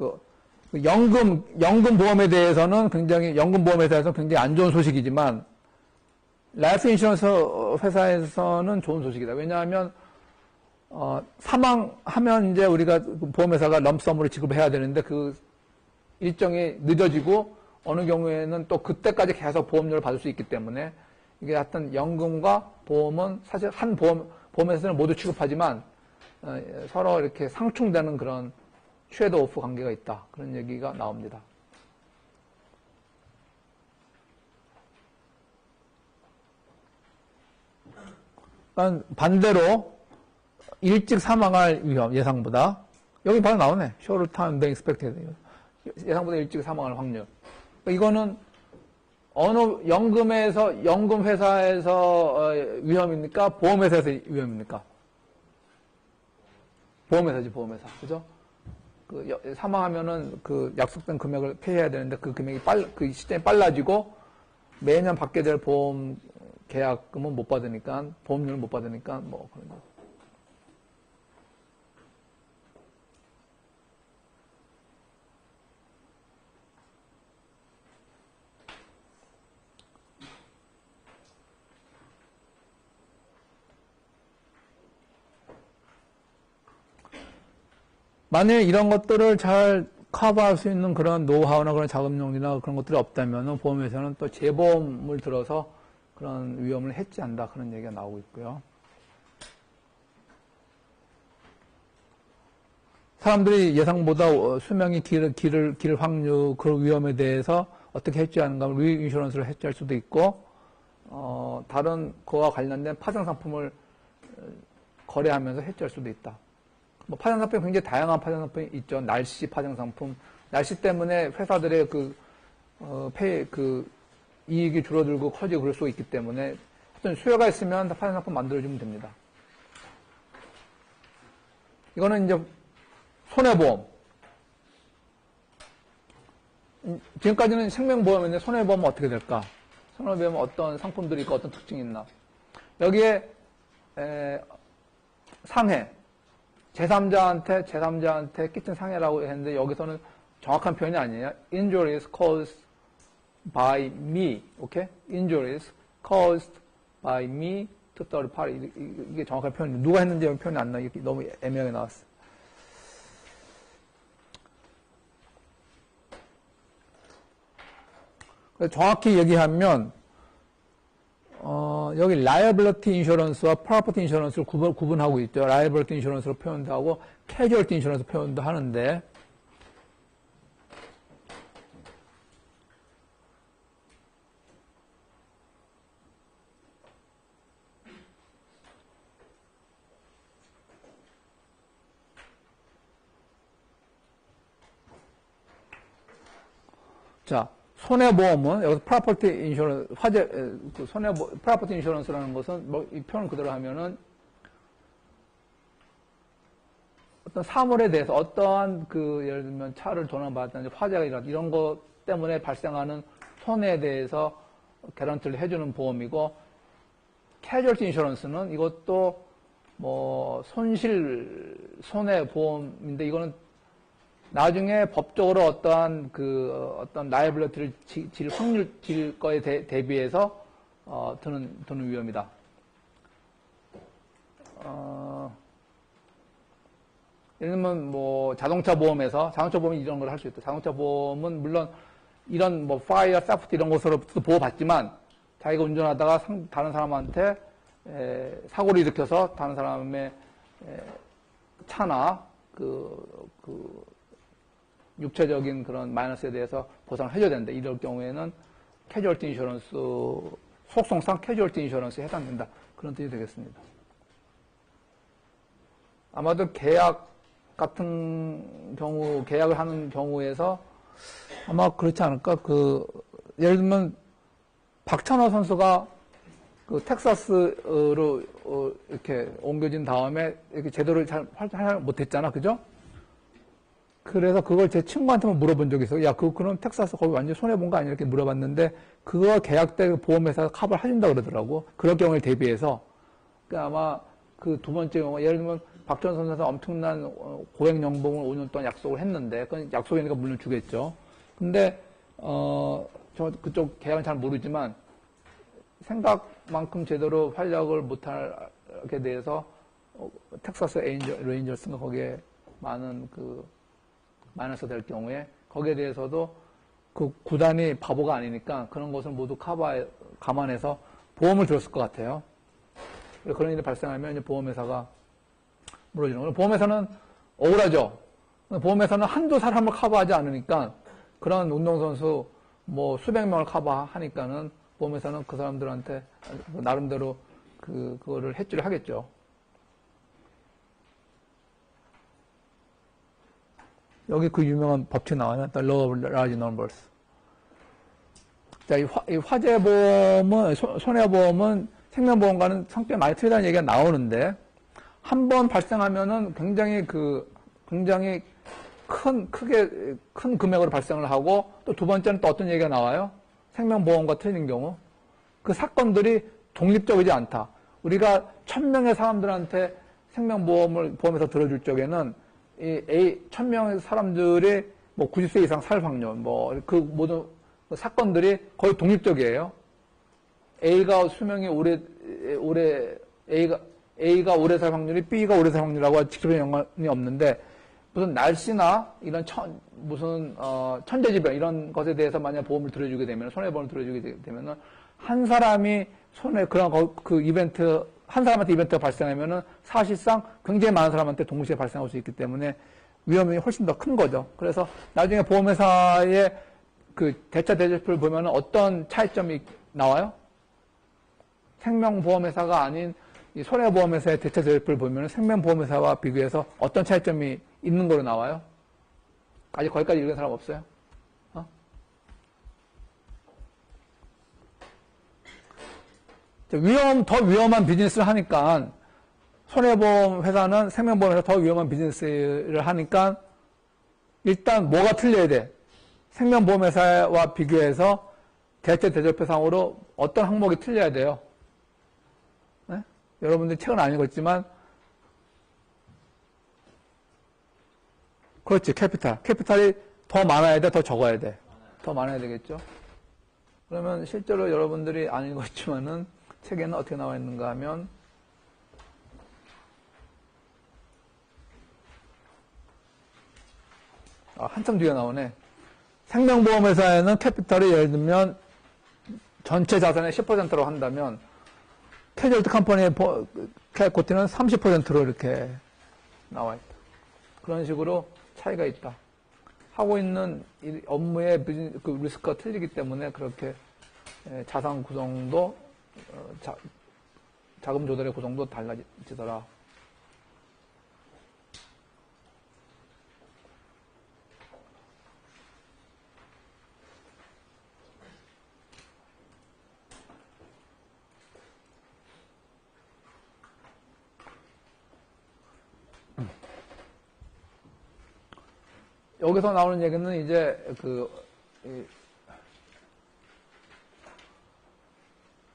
연금 보험에 대해서는 연금 보험회사에서는 굉장히 안 좋은 소식이지만 라이프 인슈런스 회사에서는 좋은 소식이다. 왜냐하면 사망하면 이제 우리가 보험회사가 럼섬으로 지급해야 되는데 그 일정이 늦어지고 어느 경우에는 또 그때까지 계속 보험료를 받을 수 있기 때문에 이게 하여튼 연금과 보험은 사실 한 보험회사는 모두 취급하지만 서로 이렇게 상충되는 그런 트레이드 오프 관계가 있다. 그런 얘기가 나옵니다. 반대로 일찍 사망할 위험, 예상보다. 여기 바로 나오네. shorter time than expected. 예상보다 일찍 사망할 확률. 이거는 어느 연금회사에서 위험입니까? 보험회사에서 위험입니까? 보험회사지, 보험회사. 그죠? 사망하면은 그 약속된 금액을 폐해야 되는데 그 금액이 그 시점이 빨라지고 매년 받게 될 보험 계약금은 못 받으니까, 보험료를 못 받으니까 뭐 그런 거. 만약에 이런 것들을 잘 커버할 수 있는 그런 노하우나 그런 자금용이나 그런 것들이 없다면 보험회사는 또 재보험을 들어서 그런 위험을 해지한다. 그런 얘기가 나오고 있고요. 사람들이 예상보다 수명이 길 확률, 그런 위험에 대해서 어떻게 해지하는가 하면 리인슈런스를 해지할 수도 있고, 다른 그와 관련된 파생 상품을 거래하면서 해지할 수도 있다. 뭐 파생 상품이 굉장히 다양한 파생 상품이 있죠. 날씨 파생 상품. 날씨 때문에 회사들의 이익이 줄어들고 커지고 그럴 수 있기 때문에 어떤 수요가 있으면 파생 상품 만들어주면 됩니다. 이거는 이제 손해보험. 지금까지는 생명보험인데 손해보험은 어떻게 될까? 손해보험은 어떤 상품들이 있고 어떤 특징이 있나? 여기에 상해. 제3자한테 끼친 상해라고 했는데 여기서는 정확한 표현이 아니에요. Injuries caused by me. 오케이? Injuries caused by me to third party. 이게 정확한 표현이에요. 누가 했는지 여기 표현이 안 나요. 너무 애매하게 나왔어요. 정확히 얘기하면 여기 liability insurance와 property insurance를 구분하고 있죠. liability insurance로 표현도 하고 casualty insurance 표현도 하는데 자, 손해보험은 여기서 프로퍼티 인슈런스 프로퍼티 인슈런스라는 것은 뭐 이 표현 그대로 하면은 어떤 사물에 대해서 어떠한 예를 들면 차를 도난받았다든지 화재가 일어났다 이런 것 때문에 발생하는 손해에 대해서 개런티를 해주는 보험이고 캐주얼티 인슈런스는 이것도 뭐 손해보험인데 이거는 나중에 법적으로 어떠한 어떤 라이블러티를 질 거에 대비해서 드는 위험이다. 예를 들면 뭐 자동차 보험이 이런 걸 할 수 있다. 자동차 보험은 물론 이런 뭐 파이어, 세프티 이런 것으로부터 보호받지만 자기가 운전하다가 다른 사람한테 사고를 일으켜서 다른 사람의 차나 육체적인 그런 마이너스에 대해서 보상을 해줘야 된다. 이럴 경우에는 캐주얼티 인슈런스, 속성상 캐주얼티 인슈런스에 해당된다. 그런 뜻이 되겠습니다. 아마도 계약 같은 경우, 계약을 하는 경우에서 아마 그렇지 않을까? 예를 들면, 박찬호 선수가 텍사스로 이렇게 옮겨진 다음에 이렇게 제대로 잘 못했잖아. 그죠? 그래서 그걸 제 친구한테만 물어본 적이 있어요. 야, 그럼 텍사스 거기 완전 손해본 거 아니야? 이렇게 물어봤는데, 그거 계약 때 보험회사가 커버를 해준다 그러더라고. 그럴 경우에 대비해서. 그러니까 아마 두 번째 경우, 예를 들면, 박찬호 선수가 엄청난 고액 연봉을 5년 동안 약속을 했는데, 그건 약속이니까 물론 주겠죠. 근데, 그쪽 계약은 잘 모르지만, 생각만큼 제대로 활약을 못하게 돼서 텍사스 레인저스가 거기에 많은 마이너스 될 경우에 거기에 대해서도 그 구단이 바보가 아니니까 그런 것을 모두 감안해서 보험을 들었을 것 같아요. 그런 일이 발생하면 이제 보험회사가 물어주는 거예요. 보험회사는 억울하죠. 보험회사는 한두 사람을 커버하지 않으니까 그런 운동선수 뭐 수백 명을 커버하니까는 보험회사는 그 사람들한테 나름대로 그거를 해지를 하겠죠. 여기 그 유명한 법칙 나와요. The Law of Large Numbers. 자, 이 화재보험은, 손해보험은 생명보험과는 성격이 많이 틀리다는 얘기가 나오는데, 한 번 발생하면은 굉장히 큰 금액으로 발생을 하고, 또 두 번째는 또 어떤 얘기가 나와요? 생명보험과 틀린 경우. 그 사건들이 독립적이지 않다. 우리가 1000명의 사람들한테 보험에서 들어줄 적에는 이 1000명의 사람들이 뭐 90세 이상 살 확률, 뭐 그 모든 사건들이 거의 독립적이에요. A가 수명이 A가 오래 살 확률이 B가 오래 살 확률하고 직접적인 연관이 없는데 무슨 날씨나 이런 천재지변 이런 것에 대해서 만약 보험을 들어주게 되면 손해보험을 들어주게 되면은 한 사람이 한 사람한테 이벤트가 발생하면은 사실상 굉장히 많은 사람한테 동시에 발생할 수 있기 때문에 위험이 훨씬 더 큰 거죠. 그래서 나중에 보험회사의 대차 대조표를 보면은 어떤 차이점이 나와요? 생명보험회사가 아닌 이 손해보험회사의 대차 대조표를 보면은 생명보험회사와 비교해서 어떤 차이점이 있는 거로 나와요? 아직 거기까지 읽은 사람 없어요? 더 위험한 비즈니스를 하니까 손해보험 회사는 생명보험에서 더 위험한 비즈니스를 하니까 일단 뭐가 틀려야 돼? 생명보험 회사와 비교해서 대체 대조표상으로 어떤 항목이 틀려야 돼요? 네? 여러분들 책은 안 읽었지만 그렇지, 캐피탈이 더 많아야 돼, 더 적어야 돼? 더 많아야 되겠죠? 그러면 실제로 여러분들이 안 읽었지만은 책에는 어떻게 나와 있는가 하면 한참 뒤에 나오네. 생명보험회사에는 캐피탈이 예를 들면 전체 자산의 10%로 한다면 캐주얼티 컴퍼니의 코티는 30%로 이렇게 나와 있다. 그런 식으로 차이가 있다. 하고 있는 업무의 리스크가 틀리기 때문에 그렇게 자산 구성도 자금 조달의 구성도 달라지더라. 여기서 나오는 얘기는 이제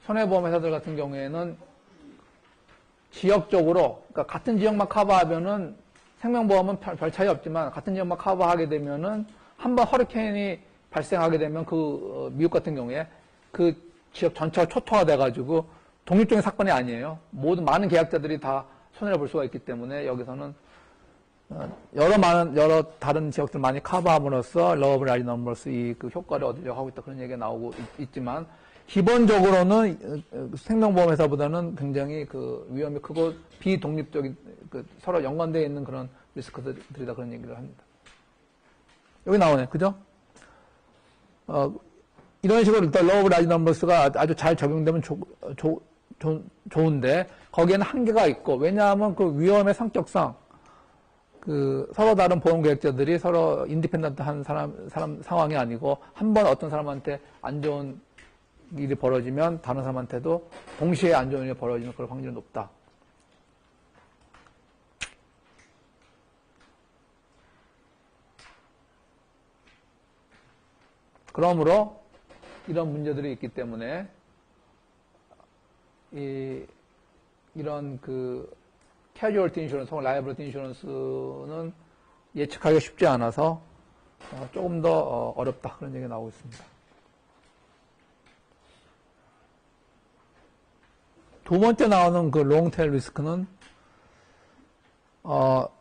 손해보험 회사들 같은 경우에는 지역적으로, 그러니까 같은 지역만 커버하면은 생명보험은 별 차이 없지만 같은 지역만 커버하게 되면은 한번 허리케인이 발생하게 되면 미국 같은 경우에 그 지역 전체가 초토화 돼가지고 독립적인 사건이 아니에요. 많은 계약자들이 다 손해를 볼 수가 있기 때문에 여기서는 여러 다른 지역들 많이 커버함으로써 러브 라리 넘버스 그 효과를 얻으려고 하고 있다 그런 얘기가 나오고 있지만 기본적으로는 생명보험 회사보다는 굉장히 위험이 크고 비독립적인 서로 연관되어 있는 그런 리스크들이다 그런 얘기를 합니다. 여기 나오네, 그죠? 이런 식으로 일단 러브 라지 넘버스가 아주 잘 적용되면 좋은데 거기에는 한계가 있고 왜냐하면 위험의 성격상 서로 다른 보험 계획자들이 서로 인디펜던트한 사람 상황이 아니고 한 번 어떤 사람한테 안 좋은 일이 벌어지면 다른 사람한테도 동시에 안 좋은 일이 벌어지는 그런 확률이 높다. 그러므로 이런 문제들이 있기 때문에 이런 캐주얼티 인슈런스 혹은 라이abili티 인슈런스는 예측하기가 쉽지 않아서 조금 더 어렵다 그런 얘기가 나오고 있습니다. 두 번째 나오는 그 롱테일 리스크는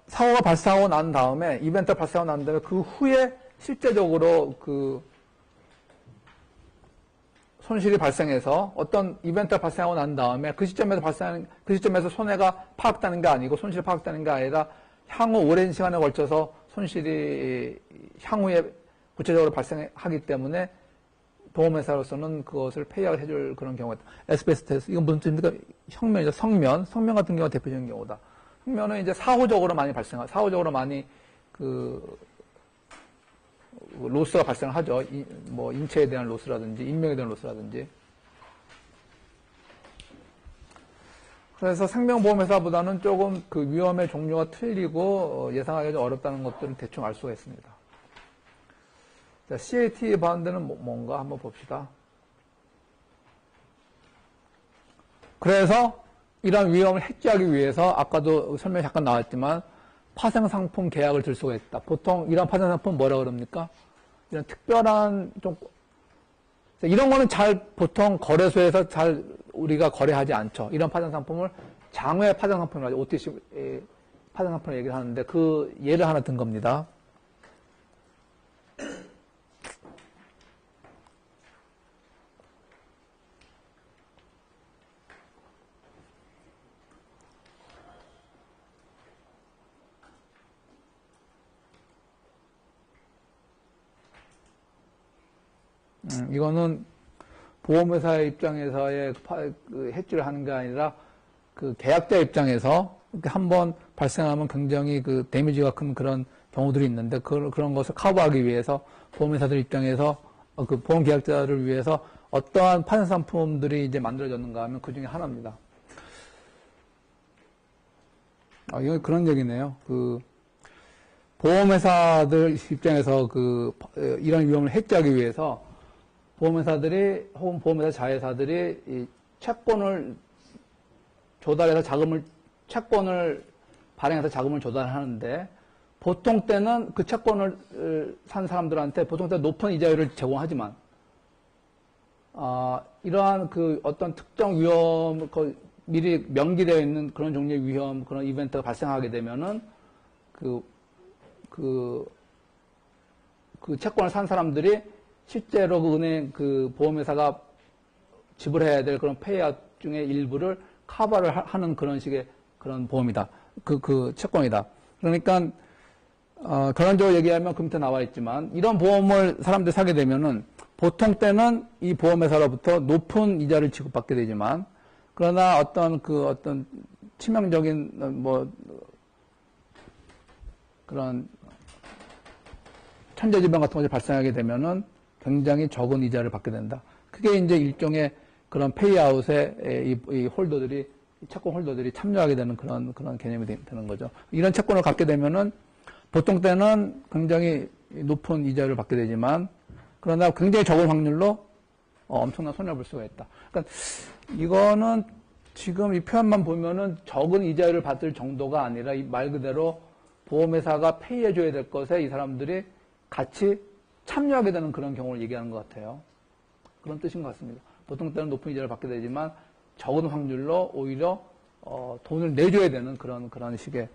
사고가 발생하고 난 다음에, 이벤트가 발생하고 난 다음에 그 후에 실제적으로 그 손실이 발생해서 어떤 이벤트가 발생하고 난 다음에 그 시점에서 손해가 파악되는 게 아니고 손실이 파악되는 게 아니라 향후 오랜 시간에 걸쳐서 손실이 향후에 구체적으로 발생하기 때문에 보험회사로서는 그것을 페이아웃 해줄 그런 경우가 있다. 에스베스토스, 이건 무슨 뜻입니까? 혁면이죠. 성면 같은 경우가 대표적인 경우다. 성면은 이제 사후적으로 많이 로스가 발생을 하죠. 뭐 인체에 대한 로스라든지 인명에 대한 로스라든지. 그래서 생명보험회사보다는 조금 그 위험의 종류가 틀리고 예상하기가 좀 어렵다는 것들을 대충 알 수가 있습니다. 자, CAT 반대는 뭔가 한번 봅시다. 그래서 이런 위험을 해지하기 위해서 아까도 설명이 잠깐 나왔지만 파생상품 계약을 들 수가 있다. 보통 이런 파생상품 뭐라 그럽니까? 이런 특별한 좀 이런 거는 보통 거래소에서 잘 우리가 거래하지 않죠. 이런 파생상품을 장외 파생상품이라고 하죠. OTC 파생상품을 얘기를 하는데 그 예를 하나 든 겁니다. 이거는 보험회사의 입장에서의 그 해지를 하는 게 아니라 그 계약자 입장에서 한번 발생하면 굉장히 그 데미지가 큰 그런 경우들이 있는데 그런 것을 커버하기 위해서 보험회사들 입장에서 그 보험 계약자를 위해서 어떠한 파생 상품들이 이제 만들어졌는가 하면 그 중에 하나입니다. 이건 그런 얘기네요. 그 보험회사들 입장에서 이런 위험을 해지하기 위해서 보험회사들이 혹은 보험회사 자회사들이 이 채권을 조달해서 채권을 발행해서 자금을 조달하는데 보통 때는 그 채권을 산 사람들한테 보통 때 높은 이자율을 제공하지만 이러한 그 어떤 특정 위험 미리 명기되어 있는 그런 종류의 위험 그런 이벤트가 발생하게 되면은 그 채권을 산 사람들이 실제로 그 은행, 그 보험회사가 지불해야 될 그런 페이아웃 중에 일부를 커버를 하는 그런 식의 그런 보험이다. 그 채권이다. 그러니까, 결론적으로 얘기하면 그 밑에 나와 있지만, 이런 보험을 사람들이 사게 되면은, 보통 때는 이 보험회사로부터 높은 이자를 지급받게 되지만, 그러나 어떤 치명적인, 그런 천재지변 같은 것이 발생하게 되면은, 굉장히 적은 이자를 받게 된다. 그게 이제 일종의 그런 페이아웃에 이 홀더들이, 채권 홀더들이 참여하게 되는 그런 개념이 되는 거죠. 이런 채권을 갖게 되면은 보통 때는 굉장히 높은 이자를 받게 되지만 그러나 굉장히 적은 확률로 엄청난 손해를 볼 수가 있다. 그러니까 이거는 지금 이 표현만 보면은 적은 이자율을 받을 정도가 아니라 이 말 그대로 보험회사가 페이해줘야 될 것에 이 사람들이 같이 참여하게 되는 그런 경우를 얘기하는 것 같아요. 그런 뜻인 것 같습니다. 보통 때는 높은 이자를 받게 되지만 적은 확률로 오히려 돈을 내줘야 되는 그런 식의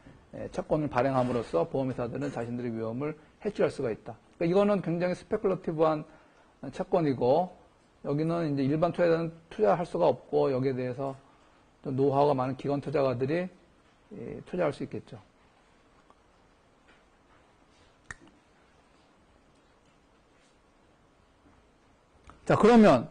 채권을 발행함으로써 보험회사들은 자신들의 위험을 해지할 수가 있다. 그러니까 이거는 굉장히 스페큘러티브한 채권이고 여기는 이제 일반 투자자는 투자할 수가 없고 여기에 대해서 노하우가 많은 기관 투자가들이 투자할 수 있겠죠. 자, 그러면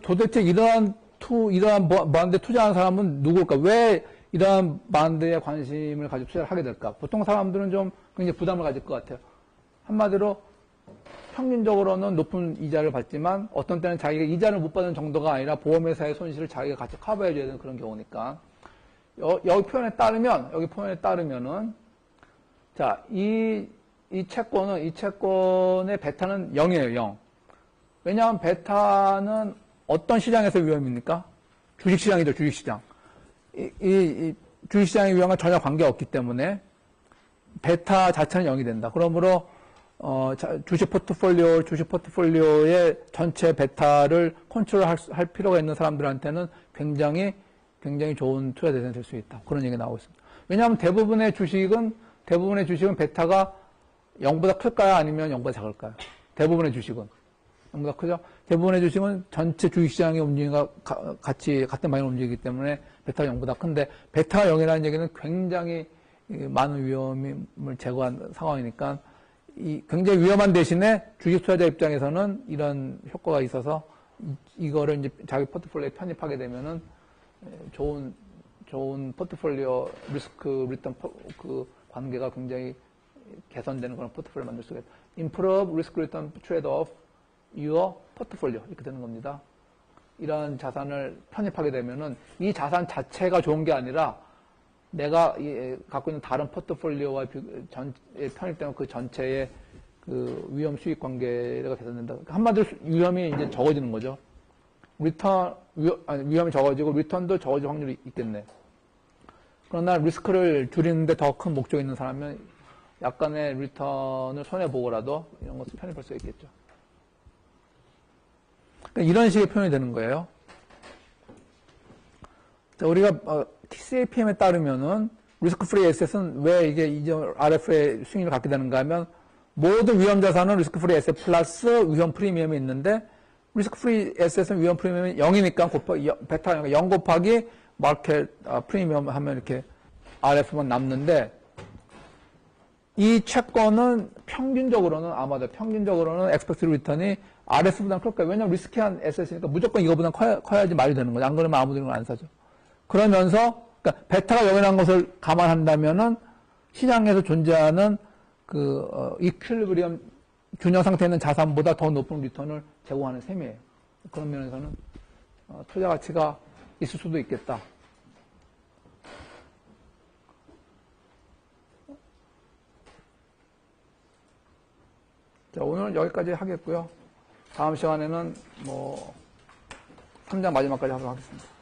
도대체 이러한 바운드에 투자하는 사람은 누굴까? 왜 이러한 바운드에 관심을 가지고 투자를 하게 될까? 보통 사람들은 좀 굉장히 부담을 가질 것 같아요. 한마디로 평균적으로는 높은 이자를 받지만 어떤 때는 자기가 이자를 못 받는 정도가 아니라 보험회사의 손실을 자기가 같이 커버해줘야 되는 그런 경우니까. 여기 표현에 따르면은 자, 이 채권의 베타는 0이에요, 0. 왜냐하면 베타는 어떤 시장에서 위험입니까? 주식시장이죠, 주식시장. 이 주식시장의 위험과 전혀 관계없기 때문에 베타 자체는 0이 된다. 그러므로 주식 포트폴리오의 전체 베타를 컨트롤할 필요가 있는 사람들한테는 굉장히 좋은 투자 대상이 될 수 있다. 그런 얘기가 나오고 있습니다. 왜냐하면 대부분의 주식은 베타가 0보다 클까요? 아니면 0보다 작을까요? 대부분의 주식은 0보다 크죠? 대부분의 주식은 전체 주식시장의 움직임과 같은 방향으로 움직이기 때문에 베타가 0보다 큰데, 베타가 0이라는 얘기는 굉장히 많은 위험을 제거한 상황이니까, 굉장히 위험한 대신에 주식 투자자 입장에서는 이런 효과가 있어서 이거를 이제 자기 포트폴리오에 편입하게 되면은 좋은 포트폴리오 리스크 리턴 관계가 굉장히 개선되는 그런 포트폴리오 만들 수 있겠다. Improve risk return trade-off your portfolio 이렇게 되는 겁니다. 이런 자산을 편입하게 되면은 이 자산 자체가 좋은 게 아니라 내가 갖고 있는 다른 포트폴리오와 편입되면 그 전체의 그 위험 수익 관계가 개선된다. 한마디로 위험이 이제 적어지는 거죠. 위험이 적어지고 리턴도 적어질 확률이 있겠네. 그러나 리스크를 줄이는데 더 큰 목적이 있는 사람은 약간의 리턴을 손해보고라도 이런 것을 편입할 수 있겠죠. 그러니까 이런 식의 표현이 되는 거예요. 자, 우리가 TCAPM에 따르면은 리스크 프리 에셋은 왜 이게 RF의 수익률을 갖게 되는가 하면, 모든 위험 자산은 리스크 프리 에셋 플러스 위험 프리미엄이 있는데, 리스크 프리 에셋은 위험 프리미엄이 0이니까 베타 0 곱하기 마켓 프리미엄 하면 이렇게 RF만 남는데, 이 채권은 평균적으로는 expected return이 RF보다는 클 거예요. 왜냐하면 리스키한 에셋이니까 무조건 이거보다 커야지 말이 되는 거죠. 안 그러면 아무도 이런 거 안 사죠. 그러면서, 그러니까 베타가 0이라는 것을 감안한다면은 시장에서 존재하는 이퀄리브리엄 균형 상태에 있는 자산보다 더 높은 리턴을 제공하는 셈이에요. 그런 면에서는 투자 가치가 있을 수도 있겠다. 자, 오늘은 여기까지 하겠고요. 다음 시간에는 3장 마지막까지 하도록 하겠습니다.